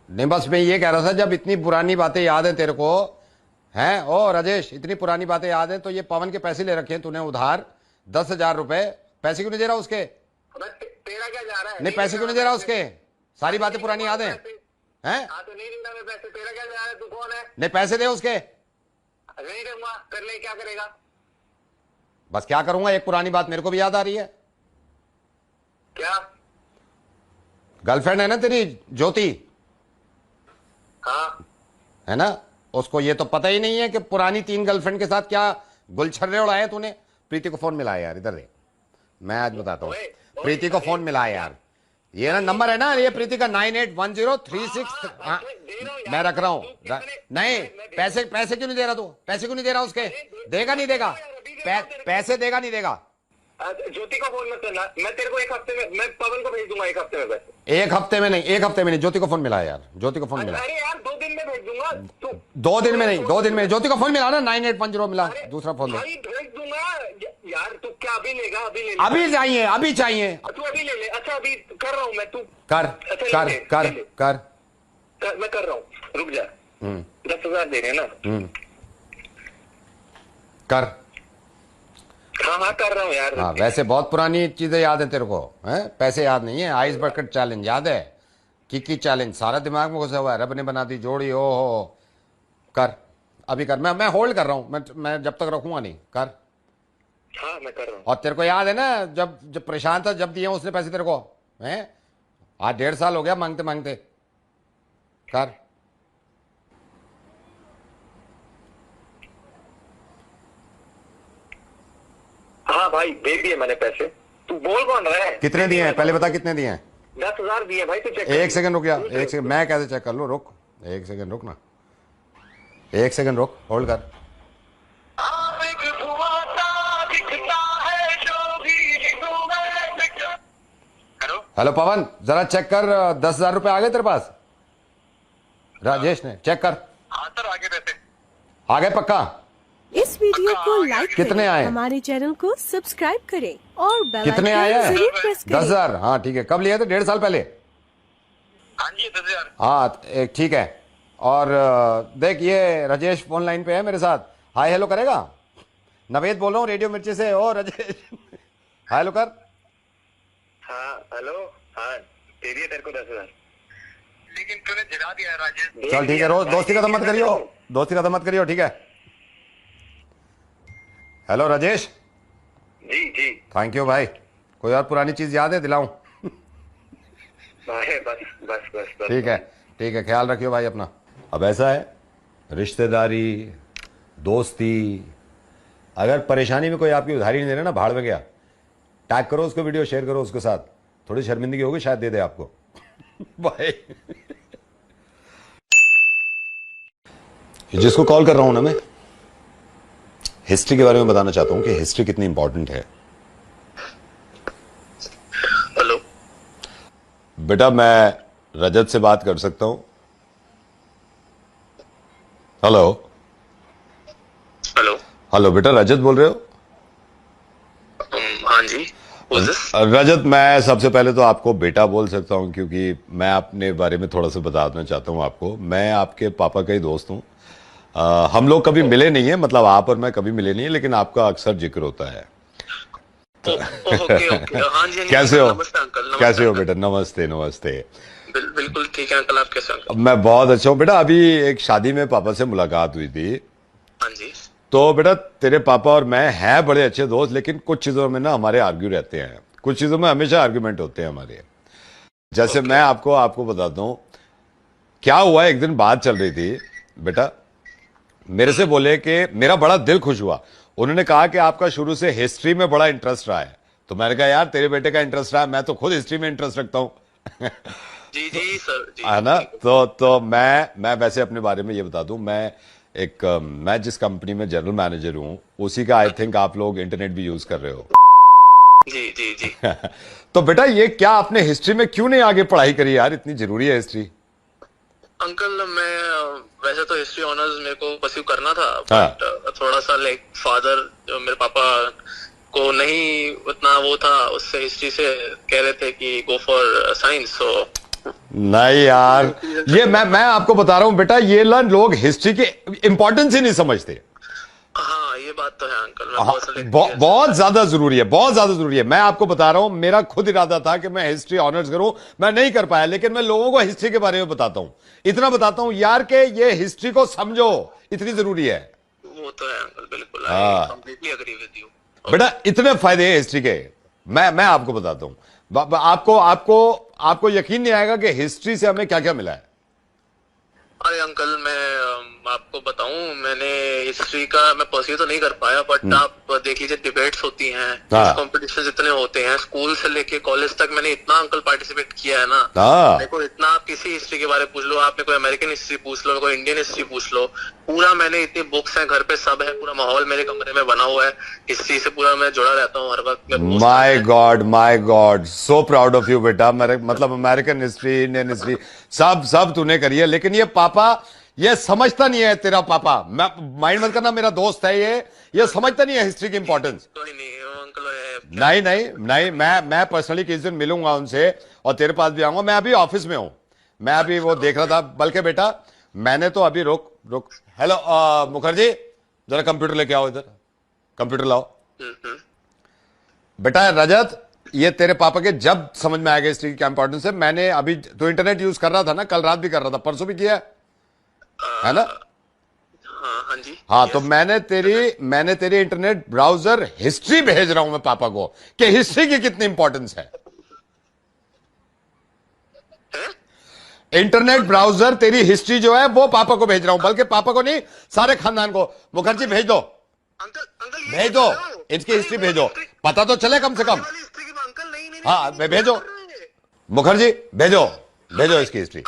नहीं बस मैं ये कह रहा था जब इतनी पुरानी बातें याद है तेरे को हैं. ओ राजेश इतनी पुरानी बातें याद है तो ये पवन के पैसे ले रखे हैं तूने उधार 10,000 रुपए. पैसे क्यों नहीं दे रहा उसके? तेरा क्या जा रहा है? नहीं पैसे क्यों नहीं दे रहा उसके? सारी बातें पुरानी याद है हैं? तो नहीं दूंगा मैं पैसे. तेरा क्या जा रहा है? तू कौन है? नहीं पैसे दे उसके. नहीं दूंगा. कर ले. क्या करेगा? बस क्या करूंगा. एक पुरानी बात मेरे को भी याद आ रही है. क्या? गर्लफ्रेंड है ना तेरी ज्योति? हाँ है ना. उसको ये तो पता ही नहीं है कि पुरानी 3 गर्लफ्रेंड के साथ क्या गुलछर्रे उड़ाए तूने. प्रीति को फोन मिलाया यार. इधर दे. मैं आज बताता हूँ. प्रीति को फोन मिलाया यार. ये ना नंबर है ना ये प्रीति का 981036. हाँ मैं रख रहा हूँ. नहीं पैसे क्यों नहीं दे रहा तू? पैसे क्यों नहीं दे रहा उसके? देगा नहीं देगा? पैसे देगा नहीं देगा? ज्योति को फोन मत करना. मैं तेरे को 1 हफ्ते में मैं पवन को भेज दूंगा. 1 हफ्ते में पैसे. 1 हफ्ते में नहीं. 1 हफ्ते में नहीं. ज्योति को फोन मिला यार. ज्योति को फोन मिला. अरे यार 2 दिन में भेज दूंगा. 2 दिन में नहीं. 2 दिन में ज्योति को फोन मिला ना. 9810 मिला. दूसरा फोन दे. भेज दूंगा यार. तू क्या अभी लेगा? अभी ले. अभी चाहिए. अभी चाहिए. तू अभी ले ले. अच्छा अभी कर रहा हूँ मैं. तू कर मैं कर रहा हूँ. रुक जा. 10,000 दे रहे हैं ना? कर. हाँ कर रहा हूँ यार. हाँ वैसे बहुत पुरानी चीजें याद है तेरे को हैं? पैसे याद नहीं है. आइस बकेट चैलेंज याद है? की चैलेंज सारा दिमाग में घुसा हुआ है. रब ने बना दी जोड़ी. ओ हो कर. अभी कर. मैं होल्ड कर रहा हूँ. मैं जब तक रखूंगा नहीं. कर. हाँ मैं कर रहा हूँ. और तेरे को याद है ना जब परेशान था जब दिए उसने पैसे तेरे को हैं? आज 1.5 साल हो गया मांगते मांगते. कर. हाँ भाई दे दिए मैंने पैसे. तू बोल कौन रहा है? कितने दिए हैं पहले बता. कितने दिए हैं? 10,000 दिए भाई. तू चेक. 1 सेकंड रुक जा. 1 सेकंड मैं कैसे चेक कर लूँ? रुक 1 सेकंड रुक ना. 1 सेकंड रुक. होल्ड कर. हेलो पवन जरा चेक कर. 10,000 रुपए आ गए तेरे पास? राजेश ने चेक कर. हाँ सर आगे पैसे. आ गए पक्का? इस वीडियो को लाइक कितने करें, आए? हमारे चैनल को सब्सक्राइब करें और बेल कितने आइकन आए हैं? जरूर प्रेस करें। 10,000। हाँ ठीक है। कब लिए थे? 1.5 साल पहले? हाँ जी 10,000। हाँ एक ठीक है। और देख ये राजेश फोन लाइन पे है मेरे साथ। हाय हेलो करेगा? नवेद बोल रहा हूँ रेडियो मिर्ची से। ओ राजेश हाय हेलो कर। हाँ हेलो। हाँ तेरी है तेरे को 10,000, लेकिन तूने जिता दिया है राजेश। चल ठीक है। रोज दोस्ती खत्म मत करियो, दोस्ती खत्म मत करियो, ठीक है? हेलो राजेश। जी जी। थैंक यू भाई। कोई और पुरानी चीज याद है? दिलाऊं? बस बस बस बस। ठीक है ठीक है, ख्याल रखियो भाई अपना। अब ऐसा है, रिश्तेदारी, दोस्ती, अगर परेशानी में कोई आपकी उधारी नहीं दे रहा ना, भाड़ में गया, टैग करो उसको, वीडियो शेयर करो उसके साथ। थोड़ी शर्मिंदगी होगी, शायद दे दे आपको। बाय। जिसको कॉल कर रहा हूं ना मैं, हिस्ट्री के बारे में बताना चाहता हूं कि हिस्ट्री कितनी इंपॉर्टेंट है। हेलो बेटा, मैं रजत से बात कर सकता हूं? हेलो हेलो हेलो बेटा, रजत बोल रहे हो? हाँ जी। रजत, मैं सबसे पहले तो आपको बेटा बोल सकता हूं क्योंकि मैं अपने बारे में थोड़ा सा बताना चाहता हूं आपको। मैं आपके पापा का ही दोस्त हूं। हम लोग कभी मिले नहीं है, मतलब आप और मैं कभी मिले नहीं है, लेकिन आपका अक्सर जिक्र होता है। Okay okay. हाँ जी। कैसे हो? नमस्ते अंकल। कैसे हो बेटा? नमस्ते नमस्ते। बिल्कुल ठीक है अंकल, आप कैसे हैं अंकल? मैं बहुत अच्छा हूँ बेटा। अभी एक शादी में पापा से मुलाकात हुई थी। हाँ जी। तो बेटा तेरे पापा और मैं हैं बड़े अच्छे दोस्त, लेकिन कुछ चीजों में ना हमारे आर्ग्यू रहते हैं। कुछ चीजों में हमेशा आर्ग्यूमेंट होते हैं हमारे। जैसे मैं आपको बताता हूँ क्या हुआ। एक दिन बात चल रही थी बेटा, मेरे से बोले कि मेरा बड़ा दिल खुश हुआ। उन्होंने कहा कि आपका शुरू से हिस्ट्री में बड़ा इंटरेस्ट रहा है। तो मैंने कहा यार तेरे बेटे का इंटरेस्ट रहा है, मैं तो खुद हिस्ट्री में इंटरेस्ट रखता हूँ। जी जी सर जी। है ना? तो मैं वैसे अपने बारे में ये बता दूं, मैं जिस कंपनी में जनरल मैनेजर हूं उसी का आई थिंक आप लोग इंटरनेट भी यूज कर रहे हो। जी जी जी। तो बेटा ये क्या आपने हिस्ट्री में क्यों नहीं आगे पढ़ाई करी यार? इतनी जरूरी है हिस्ट्री। अंकल मैं वैसे तो हिस्ट्री ऑनर्स मेरे को परस्यू करना था, हाँ। बट थोड़ा सा लाइक फादर जो मेरे पापा को नहीं उतना वो था, उससे हिस्ट्री से कह रहे थे कि गो फॉर साइंस। सो नहीं यार, ये मैं आपको बता रहा हूं बेटा, ये लोग हिस्ट्री की इंपॉर्टेंस ही नहीं समझते। हाँ ये बात तो है अंकल। मैं बहुत ज्यादा जरूरी है, बहुत ज्यादा जरूरी है। मैं आपको बता रहा हूं, मेरा खुद इरादा था कि मैं हिस्ट्री ऑनर्स करूं, मैं नहीं कर पाया, लेकिन मैं लोगों को हिस्ट्री के बारे में बताता हूं। इतना बताता हूं यार कि ये हिस्ट्री को समझो, इतनी जरूरी है। वो तो है अंकल, बिल्कुल। हाँ। I completely agree with you. बेटा इतने फायदे हैं हिस्ट्री के, मैं आपको बताता हूं। आपको यकीन नहीं आएगा कि हिस्ट्री से हमें क्या क्या मिला है। अरे अंकल मैं आपको बताऊं, मैंने हिस्ट्री का मैं परस्यू तो नहीं कर पाया, बट आप देख लीजिए डिबेट्स होती हैं, कॉम्पिटिशन इतने होते हैं, स्कूल से लेके कॉलेज तक मैंने इतना अंकल पार्टिसिपेट किया है ना। देखो इतना, आप किसी हिस्ट्री के बारे में पूछ लो, आपने कोई अमेरिकन हिस्ट्री पूछ लो, कोई इंडियन हिस्ट्री पूछ लो, पूरा मैंने इतनी बुक्स हैं घर पे, सब है, पूरा माहौल मेरे कमरे में बना हुआ है हिस्ट्री से, पूरा मैं जुड़ा रहता हूँ हर वक्त। My God, so proud of you बेटा। मतलब अमेरिकन हिस्ट्री, इंडियन हिस्ट्री, सब तूने करी है। लेकिन ये पापा ये समझता नहीं है, तेरा पापा, मैं माइंड मत करना, मेरा दोस्त है ये समझता नहीं है हिस्ट्री की इंपॉर्टेंस। नहीं, मैं पर्सनली किस दिन मिलूंगा उनसे और तेरे पास भी आऊंगा। मैं अभी ऑफिस में हूं, मैं अभी वो देख रहा था। बल्कि बेटा मैंने तो अभी रुक। हेलो मुखर्जी, जरा कंप्यूटर लेके आओ, इधर कंप्यूटर लाओ। बेटा रजत, ये तेरे पापा के जब समझ में आएगा हिस्ट्री की क्या इंपॉर्टेंस है। मैंने अभी तो इंटरनेट यूज कर रहा था ना, कल रात भी कर रहा था, परसों भी किया है ना? हाँ जी। हाँ, तो मैंने तेरी इंटरनेट ब्राउजर हिस्ट्री भेज रहा हूं मैं पापा को कि हिस्ट्री की कितनी इंपॉर्टेंस है। इंटरनेट ब्राउजर तेरी हिस्ट्री जो है वो पापा को भेज रहा हूं, बल्कि पापा को नहीं, सारे खानदान को। मुखर्जी भेज दो, भेज दो, इसकी हिस्ट्री भेजो, पता तो चले कम से कम। हाँ भेजो मुखर्जी, भेजो इसकी हिस्ट्री।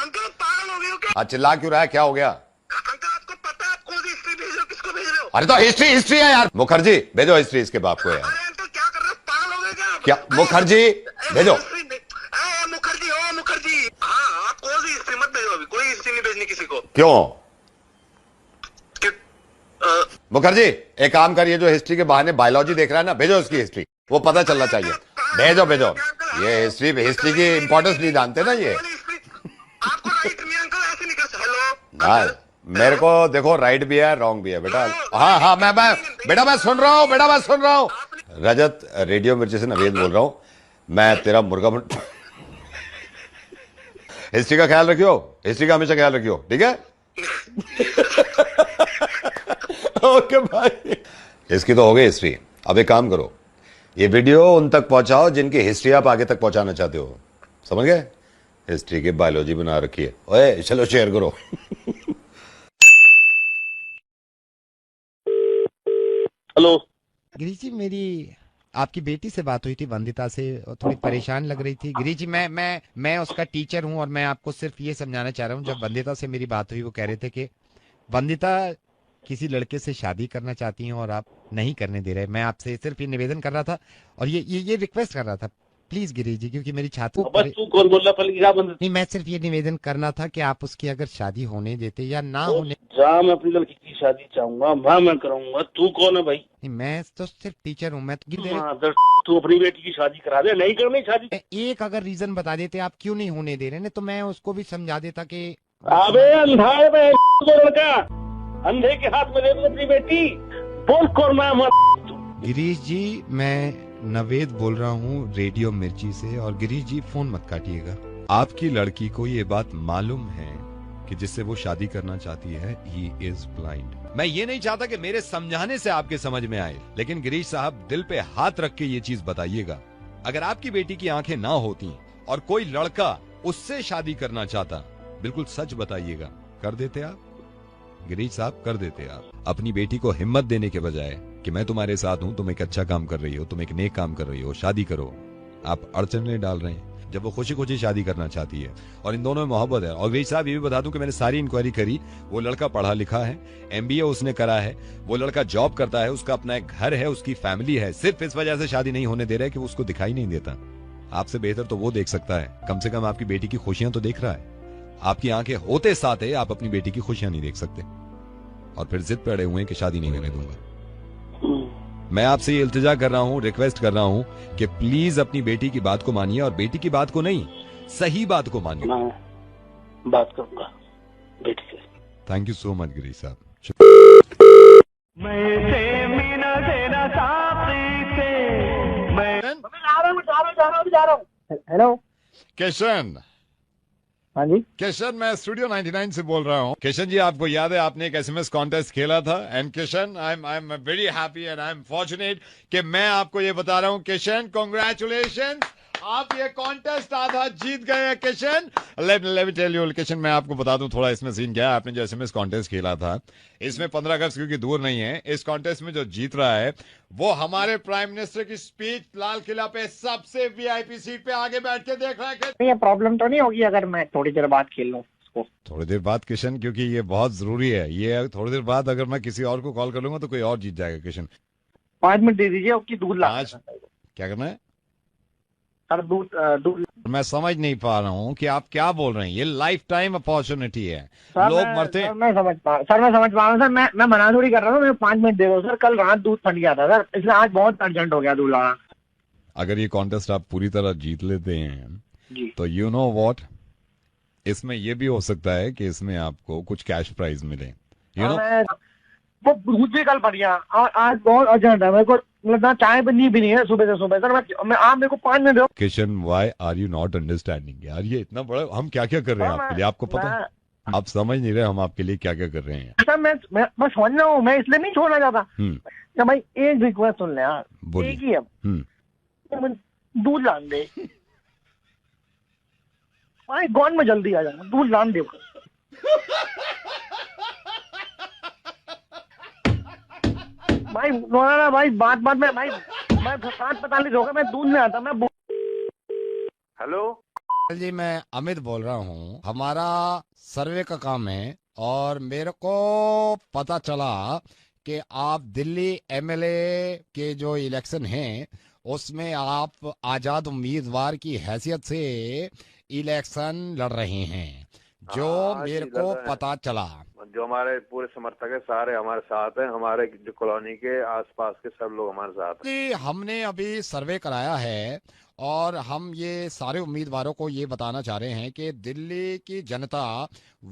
चिल्ला क्यों रहा है, क्या हो गया? अरे तो हिस्ट्री है यार। मुखर्जी भेजो हिस्ट्री इसके बाप को यार। क्या मुखर्जी भेजो। मुखर्जी हाँ, आप कोई हिस्ट्री मत भेजो, अभी कोई हिस्ट्री नहीं भेजनी किसी को। क्यों? मुखर्जी एक काम करिए, जो हिस्ट्री के बहाने बायोलॉजी देख रहा है ना, भेजो उसकी हिस्ट्री, वो पता चलना चाहिए। भेजो भेजो, ये हिस्ट्री की इंपॉर्टेंस नहीं जानते ना ये। हाँ, मेरे को देखो राइट भी है रॉन्ग भी है बेटा। हाँ हाँ मैं सुन रहा हूँ। रजत रेडियो मिर्ची से नवेद बोल रहा हूँ, मैं तेरा मुर्गा हिस्ट्री का ख्याल रखियो, हिस्ट्री का हमेशा ख्याल रखियो, ठीक है। ओके भाई, इसकी तो हो गई हिस्ट्री। अब एक काम करो, ये वीडियो उन तक पहुंचाओ जिनकी हिस्ट्री आप आगे तक पहुंचाना चाहते हो, समझ गए। हिस्ट्री की बायोलॉजी बना रखी है। ओए चलो शेयर करो। हेलो गिरीश जी, मेरी आपकी बेटी से बात हुई थी, वंदिता से, थोड़ी परेशान लग रही थी। गिरीश जी, मैं उसका टीचर हूं और मैं आपको सिर्फ ये समझाना चाह रहा हूं। जब वंदिता से मेरी बात हुई, वो कह रहे थे कि वंदिता किसी लड़के से शादी करना चाहती हैं और आप नहीं करने दे रहे। मैं आपसे सिर्फ ये निवेदन कर रहा था और ये रिक्वेस्ट कर रहा था, प्लीज गिरीश जी, क्योंकि मेरी छात्र। बस तू कौन बोल रहा पहले क्या बंद? नहीं, मैं सिर्फ ये निवेदन करना था कि आप उसकी अगर शादी होने देते या ना होने। जहाँ मैं अपनी लड़की की शादी चाहूंगा वहाँ मैं कराऊंगा। तू कौन है भाई? नहीं, मैं तो सिर्फ टीचर हूँ। मैं तू अपनी बेटी की शादी करा दे, नहीं करनी शादी। एक अगर रीजन बता देते आप क्यों नहीं होने दे रहे हैं, तो मैं उसको भी समझा देता कि अबे अंधा है मैं लड़का, अंधे के हाथ में दे दूं अपनी बेटी। बोल कौन मैं? गिरीश जी, मैं नवेद बोल रहा हूँ रेडियो मिर्ची से। और गिरीश जी, फोन मत काटिएगा। आपकी लड़की को ये बात मालूम है कि जिससे वो शादी करना चाहती है ही इज ब्लाइंड। मैं ये नहीं चाहता कि मेरे समझाने से आपके समझ में आए, लेकिन गिरीश साहब दिल पे हाथ रख के ये चीज बताइएगा, अगर आपकी बेटी की आंखें ना होती और कोई लड़का उससे शादी करना चाहता, बिल्कुल सच बताइएगा, कर देते आप? गिरीश साहब, कर देते आप? अपनी बेटी को हिम्मत देने के बजाय कि मैं तुम्हारे साथ हूं, तुम एक अच्छा काम कर रही हो, तुम एक नेक काम कर रही हो, शादी करो, आप अड़चने डाल रहे हैं। जब वो खुशी खुशी शादी करना चाहती है और इन दोनों में मोहब्बत है। और गिरीश साहब, ये भी बता दूं कि मैंने सारी इंक्वायरी करी, वो लड़का पढ़ा लिखा है, MBA उसने करा है, वो लड़का जॉब करता है, उसका अपना एक घर है, उसकी फैमिली है। सिर्फ इस वजह से शादी नहीं होने दे रहा है कि वो उसको दिखाई नहीं देता। आपसे बेहतर तो वो देख सकता है, कम से कम आपकी बेटी की खुशियां तो देख रहा है। आपकी आंखें होते साथ है, आप अपनी बेटी की खुशियां नहीं देख सकते और फिर जिद पे अड़े हुए हैं कि शादी नहीं होने दूंगा। मैं आपसे ये इल्तिजा कर रहा हूँ, रिक्वेस्ट कर रहा हूँ कि प्लीज अपनी बेटी की बात को मानिए, और बेटी की बात को नहीं, सही बात को मानिए। मैं बात करूंगा बेटी से। Thank you so much Girish साहब। हेलो किशन। हाँ जी किशन, मैं स्टूडियो 99 से बोल रहा हूँ। किशन जी, आपको याद है आपने एक SMS कॉन्टेस्ट खेला था? And Kishan, I am very happy and I am fortunate कि मैं आपको ये बता रहा हूँ किशन, कांग्रेचुलेशन, आप ये कॉन्टेस्ट आधा जीत गए हैं Kishan. Let me tell you Kishan, मैं आपको बता दूं थोड़ा इसमें सीन क्या है। आपने जो SMS कॉन्टेस्ट खेला था, इसमें 15 अगस्त क्योंकि दूर नहीं है, इस कॉन्टेस्ट में जो जीत रहा है वो हमारे प्राइम मिनिस्टर की स्पीच लाल किला पे सबसे VIP सीट पे आगे बैठ के देख रहा है। ये प्रॉब्लम तो नहीं होगी अगर मैं थोड़ी देर बाद खेल लूँ उसको? थोड़ी देर बाद किशन, क्योंकि ये बहुत जरूरी है। ये थोड़ी देर बाद अगर मैं किसी और को कॉल कर लूंगा तो कोई और जीत जाएगा किशन। 5 मिनट दे दीजिए, उसकी दूध ला। क्या करना है सर? दूध। मैं समझ नहीं पा रहा हूँ कि आप क्या बोल रहे हैं। ये लाइफ टाइम अपॉर्चुनिटी है, सर, लोग मरते हैं। मैं समझ पा रहा हूँ सर। मैं मना थोड़ी कर रहा हूँ, मैं 5 मिनट दे दो सर। कल रात दूध फट गया था सर, इसलिए आज बहुत अर्जेंट हो गया दूध लाना। अगर ये कॉन्टेस्ट आप पूरी तरह जीत लेते हैं जी, तो यू नो व्हाट, इसमें ये भी हो सकता है कि इसमें आपको कुछ कैश प्राइज मिले। यू नो, वो दूध भी कल फट गया और आज बहुत अर्जेंट है मेरे को, मतलब ना चाय भी नहीं है सुबह से सुबह। सर मैं आप मेरे को 5 मिनट दो। Kishan, why are you not understanding यार? ये इतना बड़ा हम क्या क्या कर रहे हैं आपके लिए, आपको पता है? आप समझ नहीं रहे हम आपके लिए क्या क्या कर रहे हैं। सर मैं समझ रहा हूँ, मैं इसलिए नहीं छोड़ना चाहता। भाई एक रिक्वेस्ट सुन ले यार, एक ही है, दूध लान दे भाई, गॉन में जल्दी आ जाना, दूध लान दे भाई। ना भाई, बात में भाई मैं 7:45 होगा, मैं दूध में आता। मैं हेलो जी, मैं अमित बोल रहा हूँ। हमारा सर्वे का काम है और मेरे को पता चला कि आप दिल्ली MLA के जो इलेक्शन हैं उसमें आप आजाद उम्मीदवार की हैसियत से इलेक्शन लड़ रहे हैं, जो मेरे को पता चला। जो हमारे पूरे समर्थक है सारे हमारे साथ हैं, हमारे जो कॉलोनी के आसपास के सब लोग हमारे साथ हैं। हमने अभी सर्वे कराया है और हम ये सारे उम्मीदवारों को ये बताना चाह रहे हैं कि दिल्ली की जनता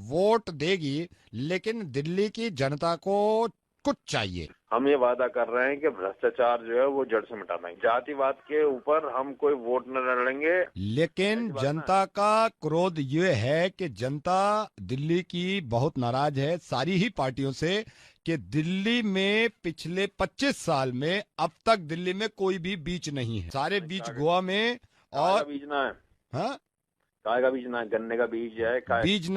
वोट देगी, लेकिन दिल्ली की जनता को कुछ चाहिए। हम ये वादा कर रहे हैं कि भ्रष्टाचार जो है वो जड़ से मिटा देंगे। जातिवाद के ऊपर हम कोई वोट न लड़ेंगे। लेकिन जनता का क्रोध ये है कि जनता दिल्ली की बहुत नाराज है सारी ही पार्टियों से कि दिल्ली में पिछले 25 साल में अब तक दिल्ली में कोई भी बीच नहीं है। सारे बीच गोवा में और बीज ना है। हाँ, काय का बीज ना है, गन्ने का बीज है। बीज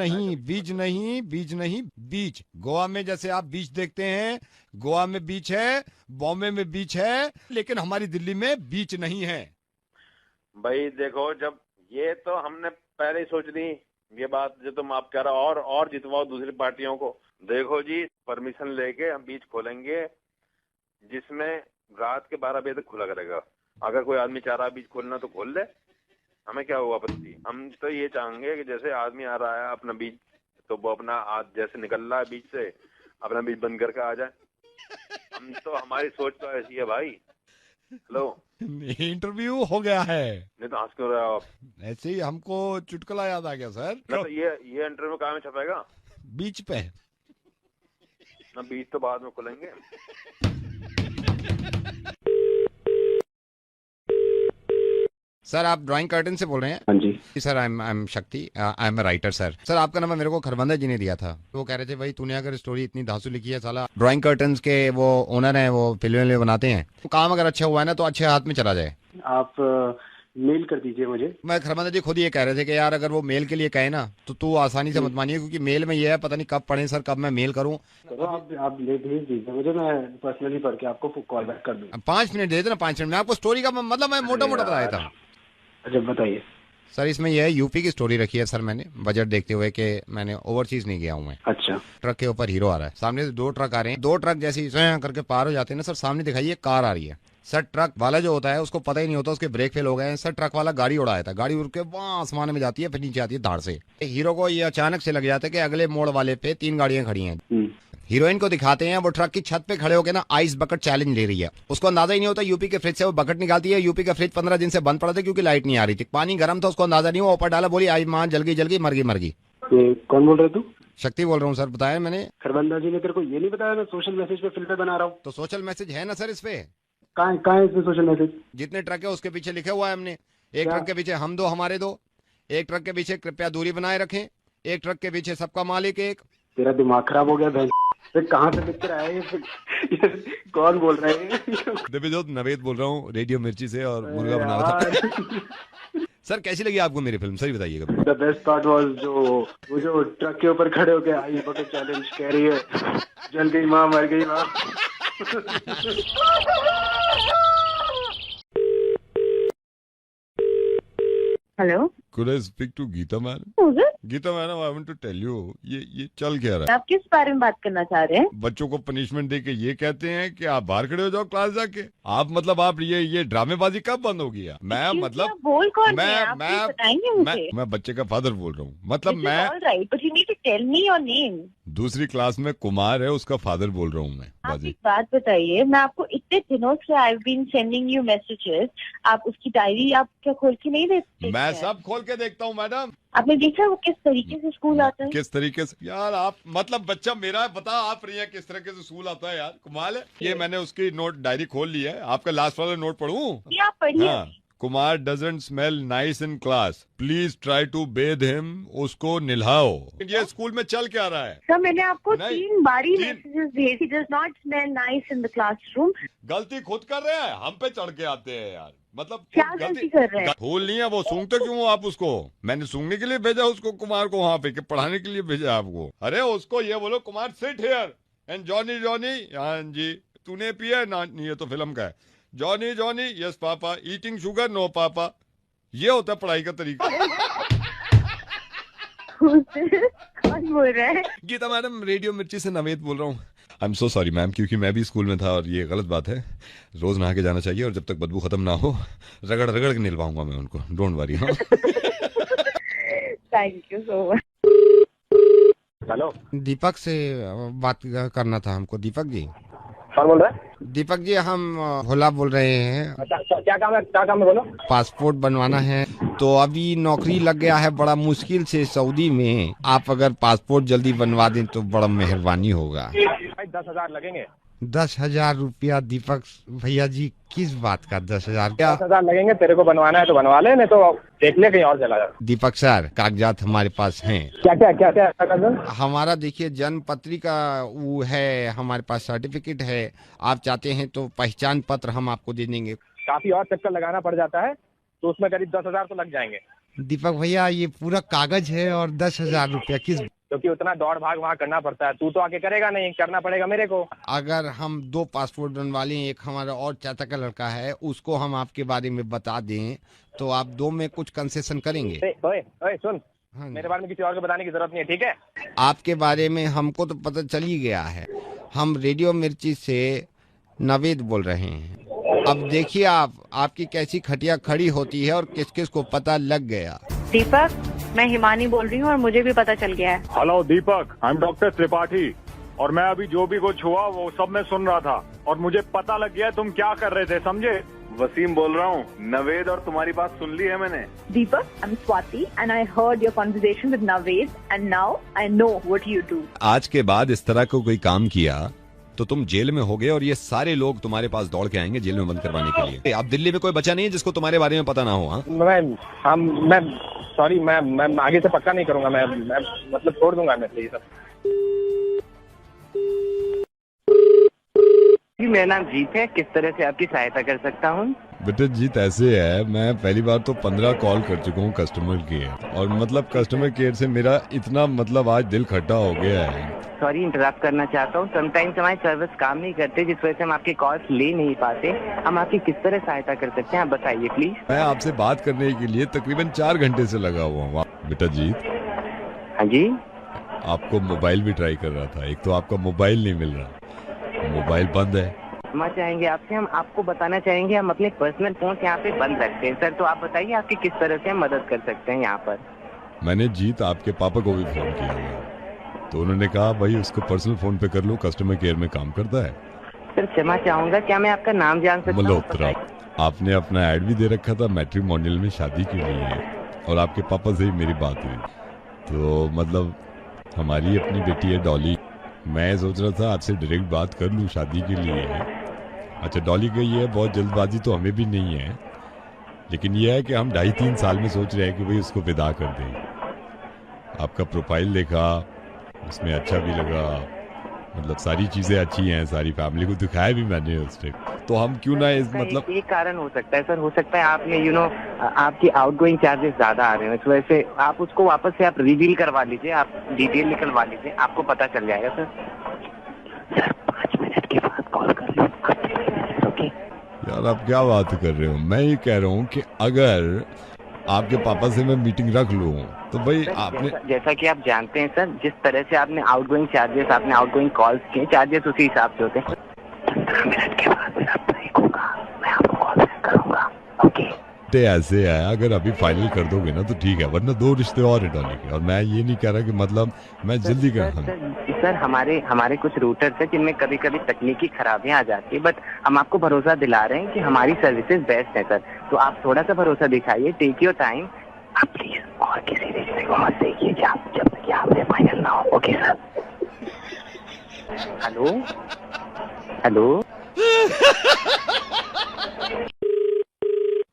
नहीं बीच। गोवा में जैसे आप बीच देखते हैं, गोवा में बीच है, बॉम्बे में बीच है, लेकिन हमारी दिल्ली में बीच नहीं है। भाई देखो, जब ये तो हमने पहले ही सोच ली ये बात जो तुम आप कह रहे हो, और जितवाओ दूसरी पार्टियों को। देखो जी, परमिशन लेके हम बीच खोलेंगे जिसमें रात के 12 बजे तक खुला करेगा। अगर कोई आदमी चाह रहा है बीच खोलना तो खोल ले, हमें क्या हुआ आपत्ति। हम तो ये चाहेंगे कि जैसे आदमी आ रहा है अपना बीज, तो वो अपना जैसे निकल रहा है बीच से अपना बीज बंद करके आ जाए। हम तो हमारी सोच तो ऐसी है भाई। हेलो, इंटरव्यू हो गया है। नहीं तो हंस क्यों रहे हो आप? ऐसे ही हमको चुटकुला याद आ गया सर। ना तो ये इंटरव्यू कहाँ में छपेगा? बीच पे ना, बीज तो बाद में खोलेंगे। सर आप ड्राइंग कर्टन से बोल रहे हैं? हाँ जी सर, आई एम शक्ति, I am a writer sir. Sir आपका नंबर मेरे को खरबंदा जी ने दिया था। वो कह रहे थे भाई तूने अगर स्टोरी इतनी धांसू लिखी है, साला ड्राइंग कर्टन्स के वो ओनर हैं, वो फिल्में बनाते हैं, तो काम अगर अच्छा हुआ है ना तो अच्छे हाथ में चला जाए। आप मेल कर दीजिए मुझे। मैं खरबंदा जी खुद ये कह रहे थे कि यार अगर वो मेल के लिए कहे ना तो तू आसानी से मत मानिए, क्योंकि मेल में ये है पता नहीं कब पढ़े सर, कब मैं मेल करूं। आप भेज दीजिए मुझे, मैं पर्सनली पढ़ के आपको कॉल बैक कर दूंगा। 5 मिनट दे देना, 5 मिनट में आपको स्टोरी का मतलब मैं मोटा मोटा बताया था। अच्छा बताइए सर। इसमें यह है यूपी की स्टोरी रखी है सर मैंने, बजट देखते हुए कि मैंने ओवरसीज नहीं गया हूँ मैं। अच्छा। ट्रक के ऊपर हीरो आ रहा है, सामने से 2 ट्रक आ रहे हैं, 2 ट्रक जैसे करके पार हो जाते हैं ना सर, सामने दिखाइए कार आ रही है सर। ट्रक वाला जो होता है उसको पता ही नहीं होता उसके ब्रेक फेल हो गए हैं सर। ट्रक वाला गाड़ी उड़ाया था, गाड़ी उड़ के वहां आसमान में जाती है, फिर नीचे आती है धाड़ से। हीरो को ये अचानक से लग जाता है कि अगले मोड़ वाले पे 3 गाड़ियां खड़ी हैं। हीरोइन को दिखाते हैं वो ट्रक की छत पे खड़े होकर ना आइस बकेट चैलेंज ले रही है। उसको अंदाजा ही नहीं होता, यूपी के फ्रिज से वो बकेट निकालती है। यूपी का फ्रिज 15 दिन से बंद पड़ा था क्योंकि लाइट नहीं आ रही थी, पानी गर्म था, उसको अंदाजा नहीं हुआ, ऊपर डाला, बोली आई माँ जल गई मर गई। कौन बोल रहे तू? शक्ति बोल रहा हूँ सर, बताया मैंने। खरबंदा जी ने तेरे को ये नहीं बताया मैं सोशल मैसेज पे फिल्में बना रहा हूँ? तो सोशल मैसेज है ना सर इस पे। कहाँ है इसमें सोशल मैसेज? जितने ट्रक है उसके पीछे लिखा हुआ है हमने। एक ट्रक के पीछे हम 2 हमारे 2, एक ट्रक के पीछे कृपया दूरी बनाए रखें, एक ट्रक के पीछे सबका मालिक एक। तेरा दिमाग खराब हो गया कहाँ से लिख कर आया ये? कौन बोल रहा है? दिव्यजोत नवेद बोल रहा हूँ रेडियो मिर्ची से, और मुर्गा बना रहा था। सर कैसी लगी आपको मेरी फिल्म, सही बताइएगा। द बेस्ट पार्ट वाज जो ट्रक के ऊपर खड़े होके आई बकेट चैलेंज कह रही है जल गई माँ मर गई माँ। Hello, Could I speak to Geeta madam? Who's it? Geeta madam, I want to tell you, ये चल क्या रहा है? आप किस बारे में बात करना चाह रहे हैं? बच्चों को पनिशमेंट दे के ये कहते हैं कि आप बाहर खड़े हो जाओ क्लास जाके। आप मतलब आप ये ड्रामेबाजी कब बंद होगी यार? मैं मतलब बोल कौन है? आप बताएंगे मुझे? मैं बच्चे का फादर बोल रहा हूँ। मतलब मैं all right, but you need to tell me your name. दूसरी क्लास में कुमार है, उसका फादर बोल रहा हूँ मैं। आप एक बात बताइए, मैं आपको इतने दिनों से I have been sending you messages, आप उसकी डायरी आप क्या खोल के नहीं देखते? मैं सब खोल के देखता हूँ मैडम। आपने देखा वो किस तरीके से स्कूल आता है? किस तरीके से यार? आप मतलब बच्चा मेरा है, बता आप रही है किस तरीके से स्कूल आता है यार, कमाल है। ये मैंने उसकी नोट डायरी खोल ली है, आपका लास्ट वाला नोट पढ़ूं? आप पढ़िए। Kumar doesn't smell nice in class, please try to bathe him, उसको निल्हाओ। ये स्कूल में चल क्या रहा है? सर मैंने आपको 3 बारी मैसेजेस भेजे, he does not smell nice in the classroom। गलती खुद कर रहे हैं, हम पे चढ़ के आते हैं यार। मतलब क्या गलती कर रहे हैं? फूल नहीं है वो, सूंघते क्यों हो आप उसको? मैंने सूंघने के लिए भेजा उसको, कुमार को वहाँ पे, कि पढ़ाने के लिए भेजा आपको? अरे उसको ये बोलो Kumar sit here and Johnny Johnny, हाँ जी तूने पिया ना? ये तो फिल्म का है। Johnny Johnny yes papa, eating sugar no papa. ये होता है पढ़ाई का तरीका। कौन बोल रहा है? गीता मैडम, रेडियो मिर्ची से नवेद बोल रहा हूँ। I am so sorry ma'am, क्योंकि मैं भी स्कूल में था और ये गलत बात है। रोज नहा के जाना चाहिए और जब तक बदबू खत्म ना हो रगड़ रगड़ के निलवाऊंगा मैं उनको, डोंट वरी। हाँ thank you so much. Hello, Deepak से बात करना था हमको। दीपक जी, कौन बोल रहा है? दीपक जी, हम भोला बोल रहे हैं। क्या काम है? क्या काम है, बोलो। पासपोर्ट बनवाना है, तो अभी नौकरी लग गया है बड़ा मुश्किल से सऊदी में। आप अगर पासपोर्ट जल्दी बनवा दें तो बड़ा मेहरबानी होगा। भाई 10,000 लगेंगे। 10,000 रुपया? दीपक भैया जी, किस बात का 10,000? 10,000 लगेंगे। तेरे को बनवाना है तो बनवा ले, नहीं तो देख ले कहीं और चला जा। दीपक सर, कागजात हमारे पास हैं। क्या क्या क्या क्या कागजात? हमारा देखिए जन्म पत्री का वो है, हमारे पास सर्टिफिकेट है। आप चाहते हैं तो पहचान पत्र हम आपको दे देंगे। काफी और चक्कर लगाना पड़ जाता है, तो उसमें करीब 10,000 तो लग जाएंगे। दीपक भैया, ये पूरा कागज है और 10,000 रुपया किस? क्योंकि उतना दौड़ भाग वहाँ करना पड़ता है। तू तो आके करेगा नहीं, करना पड़ेगा मेरे को। अगर हम 2 पासपोर्ट बनवा लें, एक हमारा और चाचा का लड़का है, उसको हम आपके बारे में बता दें, तो आप 2 में कुछ कंसेशन करेंगे? ओए ओए सुन, मेरे बारे में किसी और को बताने की जरूरत नहीं है, ठीक है? आपके बारे में हमको तो पता चल ही गया है। हम रेडियो मिर्ची से नवेद बोल रहे हैं। अब देखिए आपकी कैसी खटिया खड़ी होती है और किस किस को पता लग गया। दीपक, मैं हिमानी बोल रही हूँ और मुझे भी पता चल गया है। Hello Deepak, I M doctor Tripathi, और मैं अभी जो भी कुछ हुआ वो सब मैं सुन रहा था और मुझे पता लग गया तुम क्या कर रहे थे, समझे? वसीम बोल रहा हूँ, नवेद और तुम्हारी बात सुन ली है मैंने। Deepak, I am Swati and I heard your conversation with Naved and now I know what you do. आज के बाद इस तरह को कोई काम किया तो तुम जेल में होगे और ये सारे लोग तुम्हारे पास दौड़ के आएंगे जेल में बंद करवाने के लिए। अब दिल्ली में कोई बचा नहीं है जिसको तुम्हारे बारे में पता ना हो। मैं सॉरी, मैं आगे से पक्का नहीं करूंगा। मैं मतलब छोड़ दूंगा मैं ये सब। मेरा नाम जीत है, किस तरह से आपकी सहायता कर सकता हूँ? बेटा जीत ऐसे है, मैं पहली बार तो 15 कॉल कर चुका हूँ कस्टमर केयर, और मतलब कस्टमर केयर से मेरा इतना मतलब आज दिल खट्टा हो गया है। सॉरी इंटरप्ट करना चाहता हूँ, समटाइम्स हमारी सर्विस काम नहीं करते जिस वजह से हम आपके कॉल्स ले नहीं पाते। हम आपकी किस तरह सहायता कर सकते हैं, आप बताइए प्लीज। मैं आपसे बात करने के लिए तकरीबन 4 घंटे से लगा हुआ हूँ। बेटा जीत। हाँ जी। आपको मोबाइल भी ट्राई कर रहा था, एक तो आपका मोबाइल नहीं मिल रहा, मोबाइल बंद है। क्षमा चाहेंगे आपसे, हम आपको बताना चाहेंगे हम अपने पर्सनल फोन यहाँ पे बंद रखते हैं सर। तो आप बताइए आपकी किस तरह से हम मदद कर सकते हैं यहाँ पर। मैंने जीत आपके पापा को भी फोन किया हुआ, तो उन्होंने कहा भाई उसको पर्सनल फोन पे कर लो, कस्टमर केयर में काम करता है। सर क्षमा चाहूंगा, क्या मैं आपका नाम जान सकता हूँ? मल्होत्रा। आपने अपना ऐड भी दे रखा था मैट्रिमोनियल में शादी के लिए, और आपके पापा से ही मेरी बात हुई, तो मतलब हमारी अपनी बेटी है डॉली। मैं सोच रहा था आपसे डायरेक्ट बात कर लूँ शादी के लिए। अच्छा डॉली गई है, बहुत जल्दबाजी तो हमें भी नहीं है, लेकिन यह है कि हम 2.5-3 साल में सोच रहे हैं कि भाई उसको विदा कर दें। आपका प्रोफाइल देखा, उसमें अच्छा भी लगा, मतलब सारी चीजें अच्छी हैं, सारी फैमिली को दिखाया भी मैंने उस टाइम, तो हम क्यों ना इस मतलब एक कारण हो सकता है सर, हो सकता है आपने आपकी आउटगोइंग चार्जेस ज्यादा आ रहे हैं, इस वजह से आप उसको वापस से आप रिवील करवा लीजिए, आप डिटेल निकलवा लीजिए, आपको पता चल जाएगा सर। 5 मिनट के बाद कॉल कर लो। यार आप क्या बात कर रहे हो? मैं ये कह रहा हूँ कि अगर आपके पापा से मैं मीटिंग रख लूँ तो भाई आपने जैसा कि आप जानते हैं सर, जिस तरह से आपने आउटगोइंग चार्जेस, आपने आउटगोइंग कॉल्स किए, चार्जेस उसी हिसाब से होते हैं। 15 मिनट के बाद मेरा ब्रेक होगा, मैं आपको कॉल बैक करूंगा। ओके। ऐसे है, अगर अभी फाइनल कर दोगे ना तो ठीक है, वरना 2 रिश्ते और है डॉली के, और मैं ये नहीं कह रहा कि मतलब मैं जल्दी कर। सर हमारे कुछ रूटर्स हैं जिनमें कभी कभी तकनीकी खराबियां आ जाती है, बट हम आपको भरोसा दिला रहे हैं कि हमारी सर्विसेज बेस्ट है सर, तो आप थोड़ा सा भरोसा दिखाइए, टेक योर टाइम। आप प्लीज और किसी रिश्ते को मत देखिए जब तक आपने फाइनल ना हो। Okay sir. Hello hello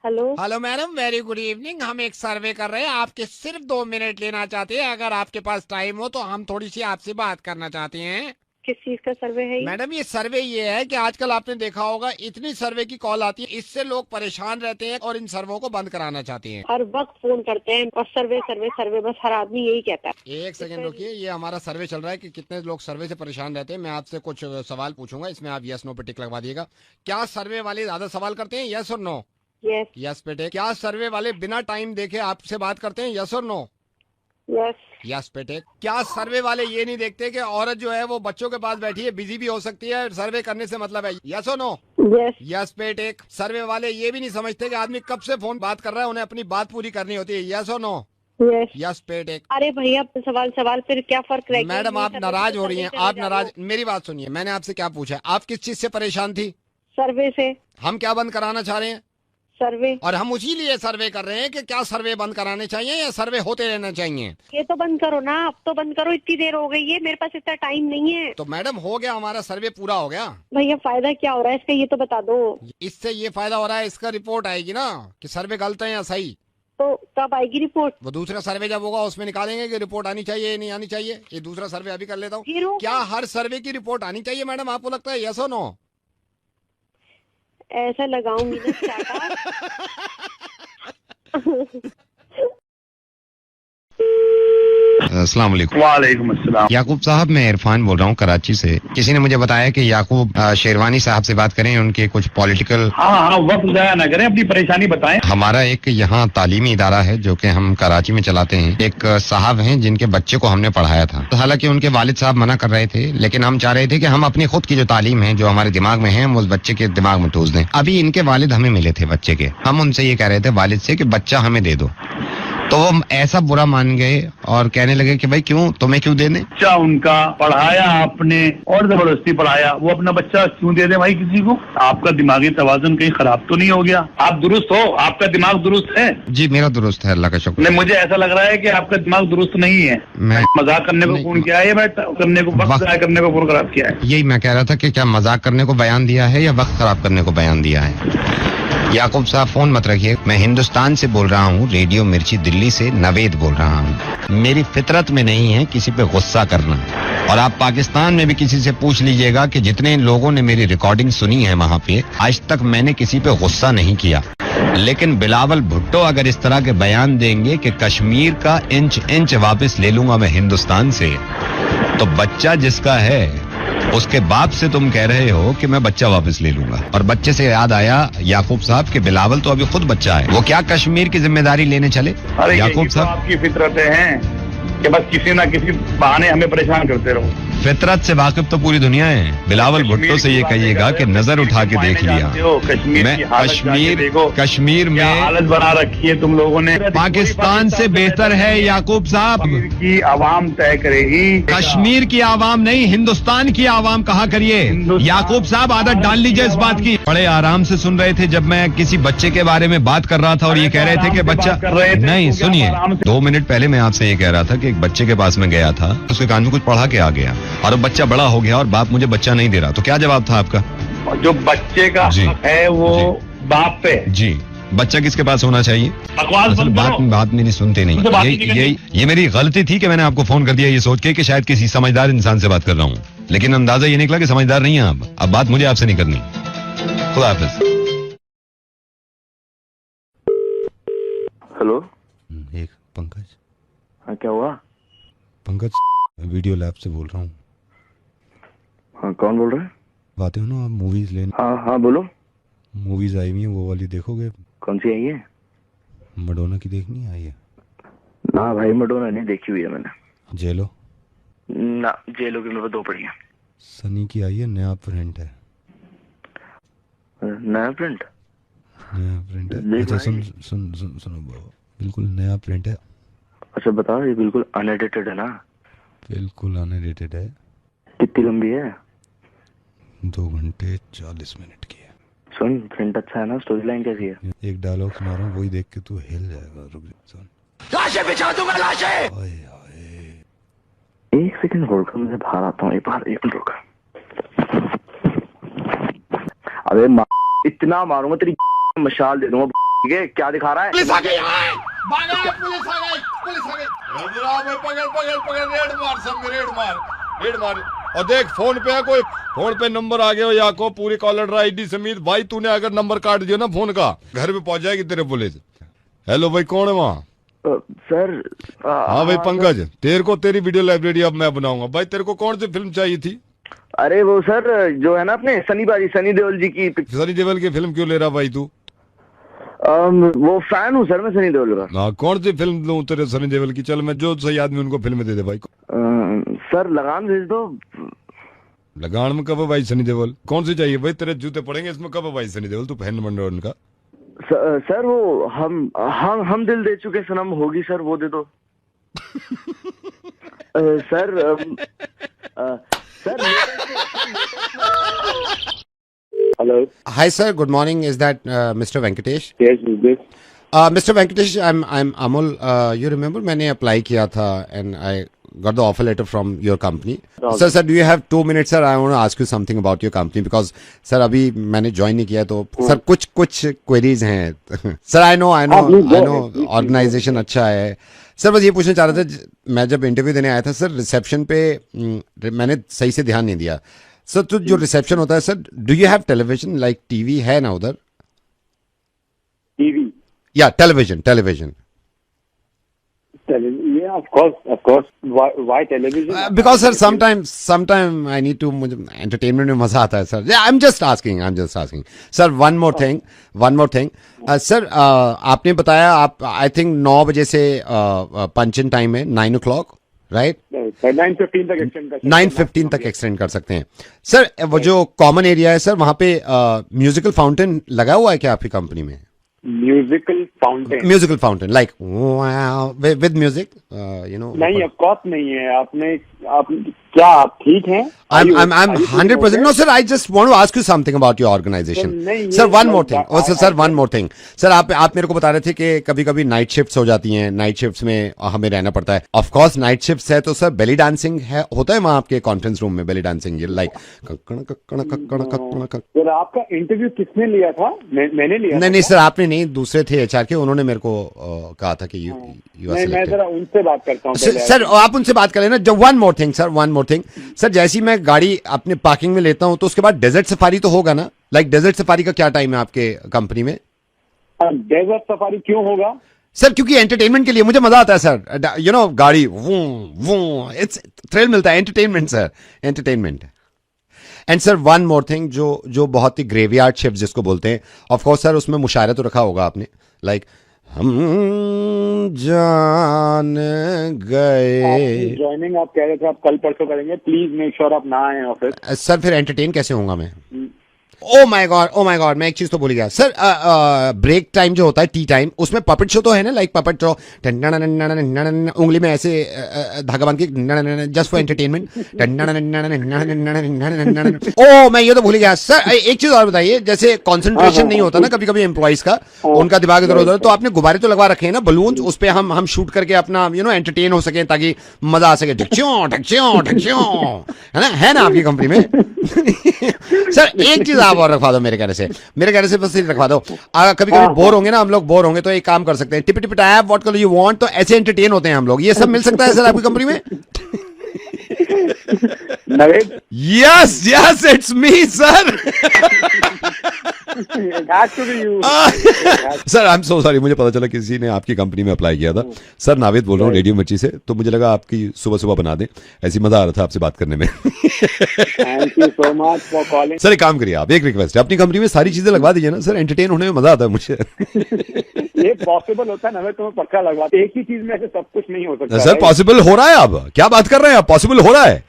hello madam, very good evening. हम एक सर्वे कर रहे हैं, आपके सिर्फ 2 मिनट लेना चाहते हैं, अगर आपके पास टाइम हो तो हम थोड़ी सी आपसे बात करना चाहते हैं। किस चीज का सर्वे है ये? मैडम ये सर्वे ये है कि आजकल आपने देखा होगा इतनी सर्वे की कॉल आती है, इससे लोग परेशान रहते हैं और इन सर्वों को बंद कराना चाहते हैं। हर वक्त फोन करते हैं और सर्वे सर्वे सर्वे, बस हर आदमी यही कहता है। एक सेकंड रुकिए, ये हमारा सर्वे चल रहा है कि कितने लोग सर्वे से परेशान रहते हैं। मैं आपसे कुछ सवाल पूछूंगा, इसमें आप यस नो पे टिक लगवा दिएगा। क्या सर्वे वाले ज्यादा सवाल करते हैं, यस और नो? यस। यस पे टिक। क्या सर्वे वाले बिना टाइम देखे आपसे बात करते हैं, यस और नो? यस। यस पे टिक। क्या सर्वे वाले ये नहीं देखते कि औरत जो है वो बच्चों के पास बैठी है, बिजी भी हो सकती है, सर्वे करने से मतलब है, यस और नो? यस। यस पे टिक। सर्वे वाले ये भी नहीं समझते कि आदमी कब से फोन बात कर रहा है, उन्हें अपनी बात पूरी करनी होती है, यस और नो? Yes. यस पेट एक। अरे भैया सवाल फिर क्या फर्क रहेगा? मैडम आप नाराज हो रही हैं, आप नाराज, मेरी बात सुनिए, मैंने आपसे क्या पूछा, आप किस चीज से परेशान थी? सर्वे से। हम क्या बंद कराना चाह रहे हैं? सर्वे। और हम उसी लिए सर्वे कर रहे हैं कि क्या सर्वे बंद कराने चाहिए या सर्वे होते रहना चाहिए? ये तो बंद करो ना, अब तो बंद करो, इतनी देर हो गई है, मेरे पास इतना टाइम नहीं है। तो मैडम हो गया, हमारा सर्वे पूरा हो गया। भैया फायदा क्या हो रहा है इसका, ये तो बता दो। इससे ये फायदा हो रहा है, इसका रिपोर्ट आएगी ना कि सर्वे गलत है या सही। तो कब आएगी रिपोर्ट? वो दूसरा सर्वे जब होगा उसमें निकालेंगे कि रिपोर्ट आनी चाहिए या नहीं आनी चाहिए। ये दूसरा सर्वे अभी कर लेता हूँ। क्या हर सर्वे की रिपोर्ट आनी चाहिए मैडम, आपको लगता है? यस और नो? ऐसा लगाऊंगी ना चाटा। अस्सलाम वालेकुम। वालेकुम अस्सलाम। याकूब साहब, मैं इरफान बोल रहा हूँ कराची से। किसी ने मुझे बताया कि याकूब शेरवानी साहब से बात करें, उनके कुछ पॉलिटिकल। हाँ, वक्त जाया ना करें, अपनी परेशानी बताएं। हमारा एक यहाँ तालीमी इदारा है जो कि हम कराची में चलाते हैं। एक साहब हैं जिनके बच्चे को हमने पढ़ाया था। हालांकि उनके वालिद साहब मना कर रहे थे, लेकिन हम चाह रहे थे कि हम अपनी खुद की जो तालीम है, जो हमारे दिमाग में है, हम उस बच्चे के दिमाग में ठूस दें। अभी इनके वालिद हमें मिले थे बच्चे के, हम उनसे ये कह रहे थे वालिद से कि बच्चा हमें दे दो, तो वो ऐसा बुरा मान गए और कहने लगे कि भाई क्यों, तुम्हें क्यों दे दें? बच्चा उनका पढ़ाया आपने और जबरदस्ती पढ़ाया, वो अपना बच्चा क्यों दे दे भाई किसी को? आपका दिमागी तवाज़ुन कहीं खराब तो नहीं हो गया? आप दुरुस्त हो, आपका दिमाग दुरुस्त है? जी मेरा दुरुस्त है, अल्लाह का शुक्र। नहीं, मुझे ऐसा लग रहा है कि आपका दिमाग दुरुस्त नहीं है। मैं मजाक करने को फोन किया है या करने को वक्त जाया करने को फोन खराब किया है? यही मैं कह रहा था कि क्या मजाक करने को बयान दिया है या वक्त खराब करने को बयान दिया है? याकूब साहब फोन मत रखिए, मैं हिंदुस्तान से बोल रहा हूँ, रेडियो मिर्ची दिल्ली से नवेद बोल रहा हूँ। मेरी फितरत में नहीं है किसी पे गुस्सा करना, और आप पाकिस्तान में भी किसी से पूछ लीजिएगा कि जितने लोगों ने मेरी रिकॉर्डिंग सुनी है वहाँ पे, आज तक मैंने किसी पे गुस्सा नहीं किया। लेकिन बिलावल भुट्टो अगर इस तरह के बयान देंगे कि कश्मीर का इंच इंच वापस ले लूंगा मैं हिंदुस्तान से, तो बच्चा जिसका है उसके बाप से तुम कह रहे हो कि मैं बच्चा वापस ले लूंगा। और बच्चे से याद आया याकूब साहब कि बिलावल तो अभी खुद बच्चा है, वो क्या कश्मीर की जिम्मेदारी लेने चले? याकूब साहब, आपकी फितरतें हैं कि बस किसी ना किसी बहाने हमें परेशान करते रहो। फितरत से वाकिफ तो पूरी दुनिया है। बिलावल भुट्टो से ये कहिएगा कि नजर उठा के देख लिया, मैं कश्मीर में हालत बना रखी है तुम लोगों ने। पाकिस्तान से बेहतर है याकूब साहब, की आवाम तय करेगी। कश्मीर की आवाम नहीं, हिंदुस्तान की आवाम कहा करिए। याकूब साहब आदत डाल लीजिए इस बात की। बड़े आराम से सुन रहे थे जब मैं किसी बच्चे के बारे में बात कर रहा था और ये कह रहे थे कि बच्चा नहीं। सुनिए, 2 मिनट पहले मैं आपसे ये कह रहा था कि एक बच्चे के पास में गया था, उसके कान में कुछ पढ़ा के आ गया और बच्चा बड़ा हो गया और बाप मुझे बच्चा नहीं दे रहा, तो क्या जवाब था आपका? जो बच्चे का है वो बाप पे। जी, बच्चा किसके पास होना चाहिए? असल बात मेरी सुनते नहीं। ये मेरी गलती थी कि मैंने आपको फोन कर दिया ये सोच के कि शायद किसी समझदार इंसान से बात कर रहा हूँ, लेकिन अंदाजा ये निकला कि समझदार नहीं है आप। अब बात मुझे आपसे नहीं करनी। खुदा हाफिज। हेलो, एक पंकज। हाँ, क्या हुआ? पंकज, वीडियो लैब से बोल रहा हूँ। हाँ, कौन बोल रहे हैं? आते हो ना आप मूवीज लेने? हाँ बोलो। मूवीज आई हुई है, वो वाली देखोगे? कौन सी आई है? मडोना की देखनी आई है ना भाई, मडोना नहीं देखी हुई है मैंने। जेलो? ना, जेलो की मेरे को 2 पड़ी है। सनी की आई है, नया प्रिंट है। नया प्रिंट? नया प्रिंट है। अच्छा सुनो, बिल्कुल नया प्रिंट है। अच्छा बताओ, ये बिल्कुल अनएडिटेड है ना? बिल्कुल अनएडिटेड है। कितनी लंबी है? 2 घंटे 40 मिनट की है। सुन, प्रिंट अच्छा है ना? स्टोरी लाइन कैसी है? एक डायलॉग सुना रहा हूँ, वही देख के तू हिल जाएगा। रुक सुन। लाशें बिछा दूंगा, लाशें। 1 सेकंड होल्ड कर, मुझे बाहर आता हूँ। एक मिनट रुक। अबे इतना मारूंगा तेरी मशाल दे दूंगा। क्या दिखा रहा है? पुलिस आ गई, पुलिस आ गई। पकड़, रेड मार। और देख फोन पे है कोई, फोन पे नंबर आ गया याको, पूरी कॉलर आईडी समेत। भाई तूने अगर नंबर काट दिया ना फोन का, घर पे पहुंच जाएगी तेरे पुलिस। हेलो भाई, कौन है वहाँ? सर। हाँ भाई पंकज, तेरे को तेरी वीडियो लाइब्रेरी अब मैं बनाऊंगा। भाई तेरे को कौन सी फिल्म चाहिए थी? अरे वो सर, जो है ना अपने सनी देओल जी की। सनी देओल की फिल्म क्यों ले रहा भाई तू? वो फैन हूँ सर मैं सनी देओल का। हाँ, कौन सी फिल्म लूं तेरे सनी देओल की? चल मैं जो सही आदमी उनको फिल्म दे दे भाई। सर लगान भेज दो। लगान में कब है भाई सनी देओल? कौन सी चाहिए भाई? तेरे जूते पड़ेंगे इसमें। कब है भाई सनी देओल? तू फैन बन रहा है उनका? सर वो हम दिल दे चुके सनम होगी सर, वो दे दो। Sir Hello. Hi, sir. Good morning. Is that Mr. Venkatesh? Yes, is this? Mr. Venkatesh, I'm Amol. You remember मैंने apply किया था and I got the offer letter from your company. Okay. Sir, do you have 2 minutes, sir? I want to ask you something about your company because sir अभी मैंने join नहीं किया तो sir कुछ queries हैं. Sir, I know organization अच्छा है. Sir बस ये पूछना चाह रहा था, मैं जब इंटरव्यू देने आया था सर रिसेप्शन पे मैंने सही से ध्यान नहीं दिया सर। तो जो रिसेप्शन होता है sir, do you have television, like TV है ना उधर? टीवी या television Yeah, of course. Why television? Because sir, sometime I need to, मुझे entertainment में मजा आता है sir. Yeah, I'm just asking. Sir, one more thing. Sir, आपने बताया आप I think 9 बजे से पंच इन टाइम है 9 o'clock, right? 9:15 तक एक्सटेंड कर 9:15 तक एक्सटेंड कर सकते हैं सर. वो जो कॉमन एरिया है सर, वहाँ पे म्यूजिकल फाउंटेन लगा हुआ है क्या आपकी कंपनी में? Musical fountain like with music, you know? नहीं, ऑफ कोर्स नहीं है। आप क्या आप ठीक हैं? I'm 100%. No, sir. I just want to ask you something about your organization. Sir, one more thing. One more thing. Sir, आप मेरे को बता रहे थे कि कभी-कभी नाइट शिफ्ट्स हो जाती हैं. नाइट शिफ्ट्स में हमें रहना पड़ता है. Of course, नाइट शिफ्ट्स है तो सर बेली डांसिंग है, होता है वहाँ आपके कॉन्फ्रेंस रूम में बेली डांसिंग, ये लाइक सर आपका इंटरव्यू किसने लिया था? मैंने लिया? नहीं सर, आपने नहीं, दूसरे थे एचआर के, उन्होंने मेरे को कहा था कि मैं जरा उनसे बात करता हूँ सर. आप उनसे बात कर लेना. जो वन मोर थिंग सर, जैसी मैं गाड़ी अपने पार्किंग में लेता हूं तो उसके बाद डेजर्ट सफारी तो होगा ना? लाइक डेजर्ट सफारी का क्या टाइम है आपके कंपनी में? डेजर्ट सफारी क्यों होगा सर? क्योंकि एंटरटेनमेंट के लिए मुझे मजा आता है सर. यू नो, गाड़ी वो इट्स थ्रिल मिलता है. Entertainment sir, entertainment. And sir one more thing, जो बहुत ही ग्रेवयार्ड शिफ्ट जिसको बोलते हैं, ऑफ कोर्स सर उसमें मुशायरा तो रखा होगा आपने, लाइक हम जान गए. ज्वाइनिंग आप कह रहे थे आप कल परसों करेंगे, प्लीज मेक श्योर आप ना आए ऑफिस. सर फिर एंटरटेन कैसे होऊंगा मैं? ओ माय गॉड, मैं एक चीज तो भूल गया सर. ब्रेक टाइम जो होता है, टी टाइम, उसमें पपेट शो तो है ना? लाइक पपेट शो, उंगली में ऐसे धागा बांध के, जस्ट फॉर एंटरटेनमेंट. ओ मैं ये तो भूल गया सर. एक चीज और बताइए, जैसे कंसंट्रेशन नहीं होता ना कभी कभी एम्प्लॉइज का, उनका दिमाग इधर उधर, तो आपने गुब्बारे तो लगवा रखे हैं ना, बलून, उस पर हम शूट करके अपना यू नो एंटरटेन हो सके ताकि मजा आ सके. है ना आपकी कंपनी में? सर एक चीज आप और रखवा दो मेरे कहने से बस रखवा दो. कभी बोर होंगे ना हम लोग, बोर होंगे तो एक काम कर सकते हैं, tip tip tap what colour you want, तो ऐसे एंटरटेन होते हैं हम लोग. ये सब मिल सकता है सर आपकी कंपनी में? Yes it's me sir. Sir I am so sorry, मुझे पता चला किसी ने आपकी कंपनी में अप्लाई किया था. सर नावेद बोल रहा हूँ रेडियो मिर्ची से, तो मुझे लगा आपकी सुबह बना दें, ऐसी मजा आ रहा था आपसे बात करने में. Thank you so much for calling. Sir एक काम करिए, आप एक रिक्वेस्ट है, अपनी कंपनी में सारी चीजें लगवा दीजिए ना सर, एंटरटेन होने में मजा आता है मुझे. ये पॉसिबल होता है ना? मैं तुम्हें पक्का लगवा, एक ही चीज में से सब कुछ नहीं हो सकता. सर पॉसिबल हो रहा है. अब क्या बात कर रहे हैं आप? पॉसिबल हो रहा है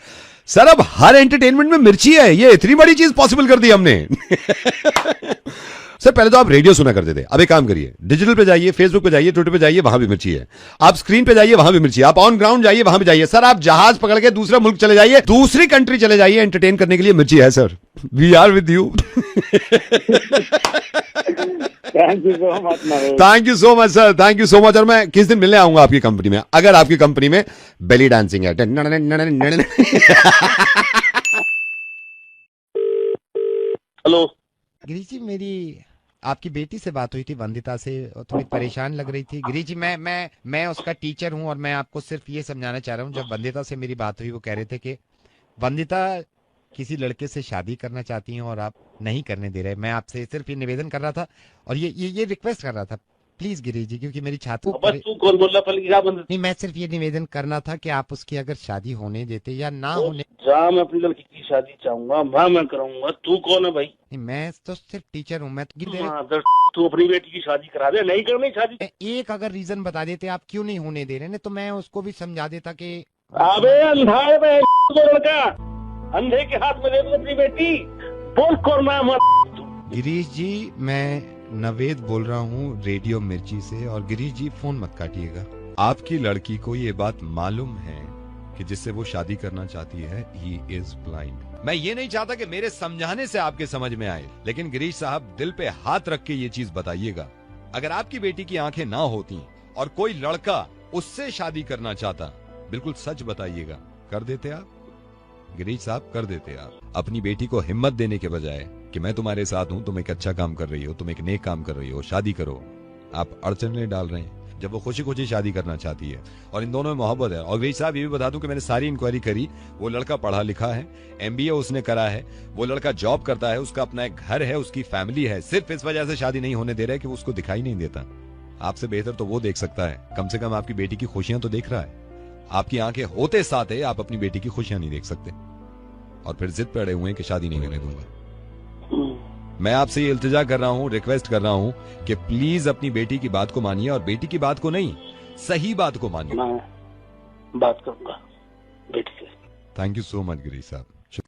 सर. अब हर एंटरटेनमेंट में मिर्ची है, ये इतनी बड़ी चीज पॉसिबल कर दी हमने. सर पहले तो आप रेडियो सुना करते थे, अब एक काम करिए, डिजिटल पे जाइए, फेसबुक पे जाइए, ट्विटर पे जाइए, वहां भी मिर्ची है. आप स्क्रीन पे जाइए, वहां भी मिर्ची है. आप ऑन ग्राउंड जाइए, वहां भी जाइए. सर आप जहाज पकड़ के दूसरे मुल्क चले जाइए, दूसरी कंट्री चले जाइए, एंटरटेन करने के लिए मिर्ची है sir. We are with you. Thank you so much. Thank you so much sir, thank you so much. और मैं किस दिन मिलने आऊंगा आपकी कंपनी में, अगर आपकी कंपनी में बेली डांसिंग है. हेलो गिरीश जी, मेरी आपकी बेटी से बात हुई थी, वंदिता से, थोड़ी परेशान लग रही थी. गिरीश जी मैं उसका टीचर हूं और मैं आपको सिर्फ ये समझाना चाह रहा हूं. जब वंदिता से मेरी बात हुई, वो कह रहे थे कि वंदिता किसी लड़के से शादी करना चाहती हैं और आप नहीं करने दे रहे. मैं आपसे सिर्फ ये निवेदन कर रहा था और ये रिक्वेस्ट कर रहा था, प्लीज गिरीश जी, क्योंकि मेरी छात्र. बस तू कौन बोल रहा क्या बंद? नहीं, मैं सिर्फ ये निवेदन करना था कि आप उसकी अगर शादी होने देते या ना होने. जहाँ मैं अपनी लड़की की शादी चाहूंगा वहाँ मैं कराऊंगा. तू कौन है भाई? नहीं, मैं तो सिर्फ टीचर हूँ. मैं तू अपनी बेटी की शादी करा दे. नहीं करनी शादी. एक अगर रीजन बता देते आप क्यों नहीं होने दे रहे ना, तो मैं उसको भी समझा देता कि अबे अंधा है मैं लड़का, अंधे के हाथ में दे दो अपनी बेटी. बोल कौन मैं? गिरीश जी, मैं नवेद बोल रहा हूँ रेडियो मिर्ची से, और गिरीश जी फोन मत काटिएगा। आपकी लड़की को ये बात मालूम है कि जिससे वो शादी करना चाहती है ही इज ब्लाइंड। मैं ये नहीं चाहता कि मेरे समझाने से आपके समझ में आए, लेकिन गिरीश साहब दिल पे हाथ रख के ये चीज बताइएगा, अगर आपकी बेटी की आंखें ना होती और कोई लड़का उससे शादी करना चाहता, बिल्कुल सच बताइएगा, कर देते आप? गिरीश साहब, कर देते आप? अपनी बेटी को हिम्मत देने के बजाय कि मैं तुम्हारे साथ हूं, तुम एक अच्छा काम कर रही हो, तुम एक नेक काम कर रही हो, शादी करो, आप अड़चने डाल रहे हैं। जब वो खुशी खुशी शादी करना चाहती है और इन दोनों में मोहब्बत है। और गिरीश साहब, ये भी बता दूं कि मैंने सारी इंक्वायरी करी, वो लड़का पढ़ा लिखा है, MBA उसने करा है, वो लड़का जॉब करता है, उसका अपना एक घर है, उसकी फैमिली है, सिर्फ इस वजह से शादी नहीं होने दे रहा है कि वो उसको दिखाई नहीं देता। आपसे बेहतर तो वो देख सकता है, कम से कम आपकी बेटी की खुशियां तो देख रहा है। आपकी आंखें होते साथ है, आप अपनी बेटी की खुशियां नहीं देख सकते और फिर जिद पे अड़े हुए हैं कि शादी नहीं होने दूंगा। मैं आपसे ये इल्तिजा कर रहा हूं, रिक्वेस्ट कर रहा हूं कि प्लीज अपनी बेटी की बात को मानिए, और बेटी की बात को नहीं, सही बात को मानिए। मैं बात करूंगा बेटी से। Thank you so much Girish साहब।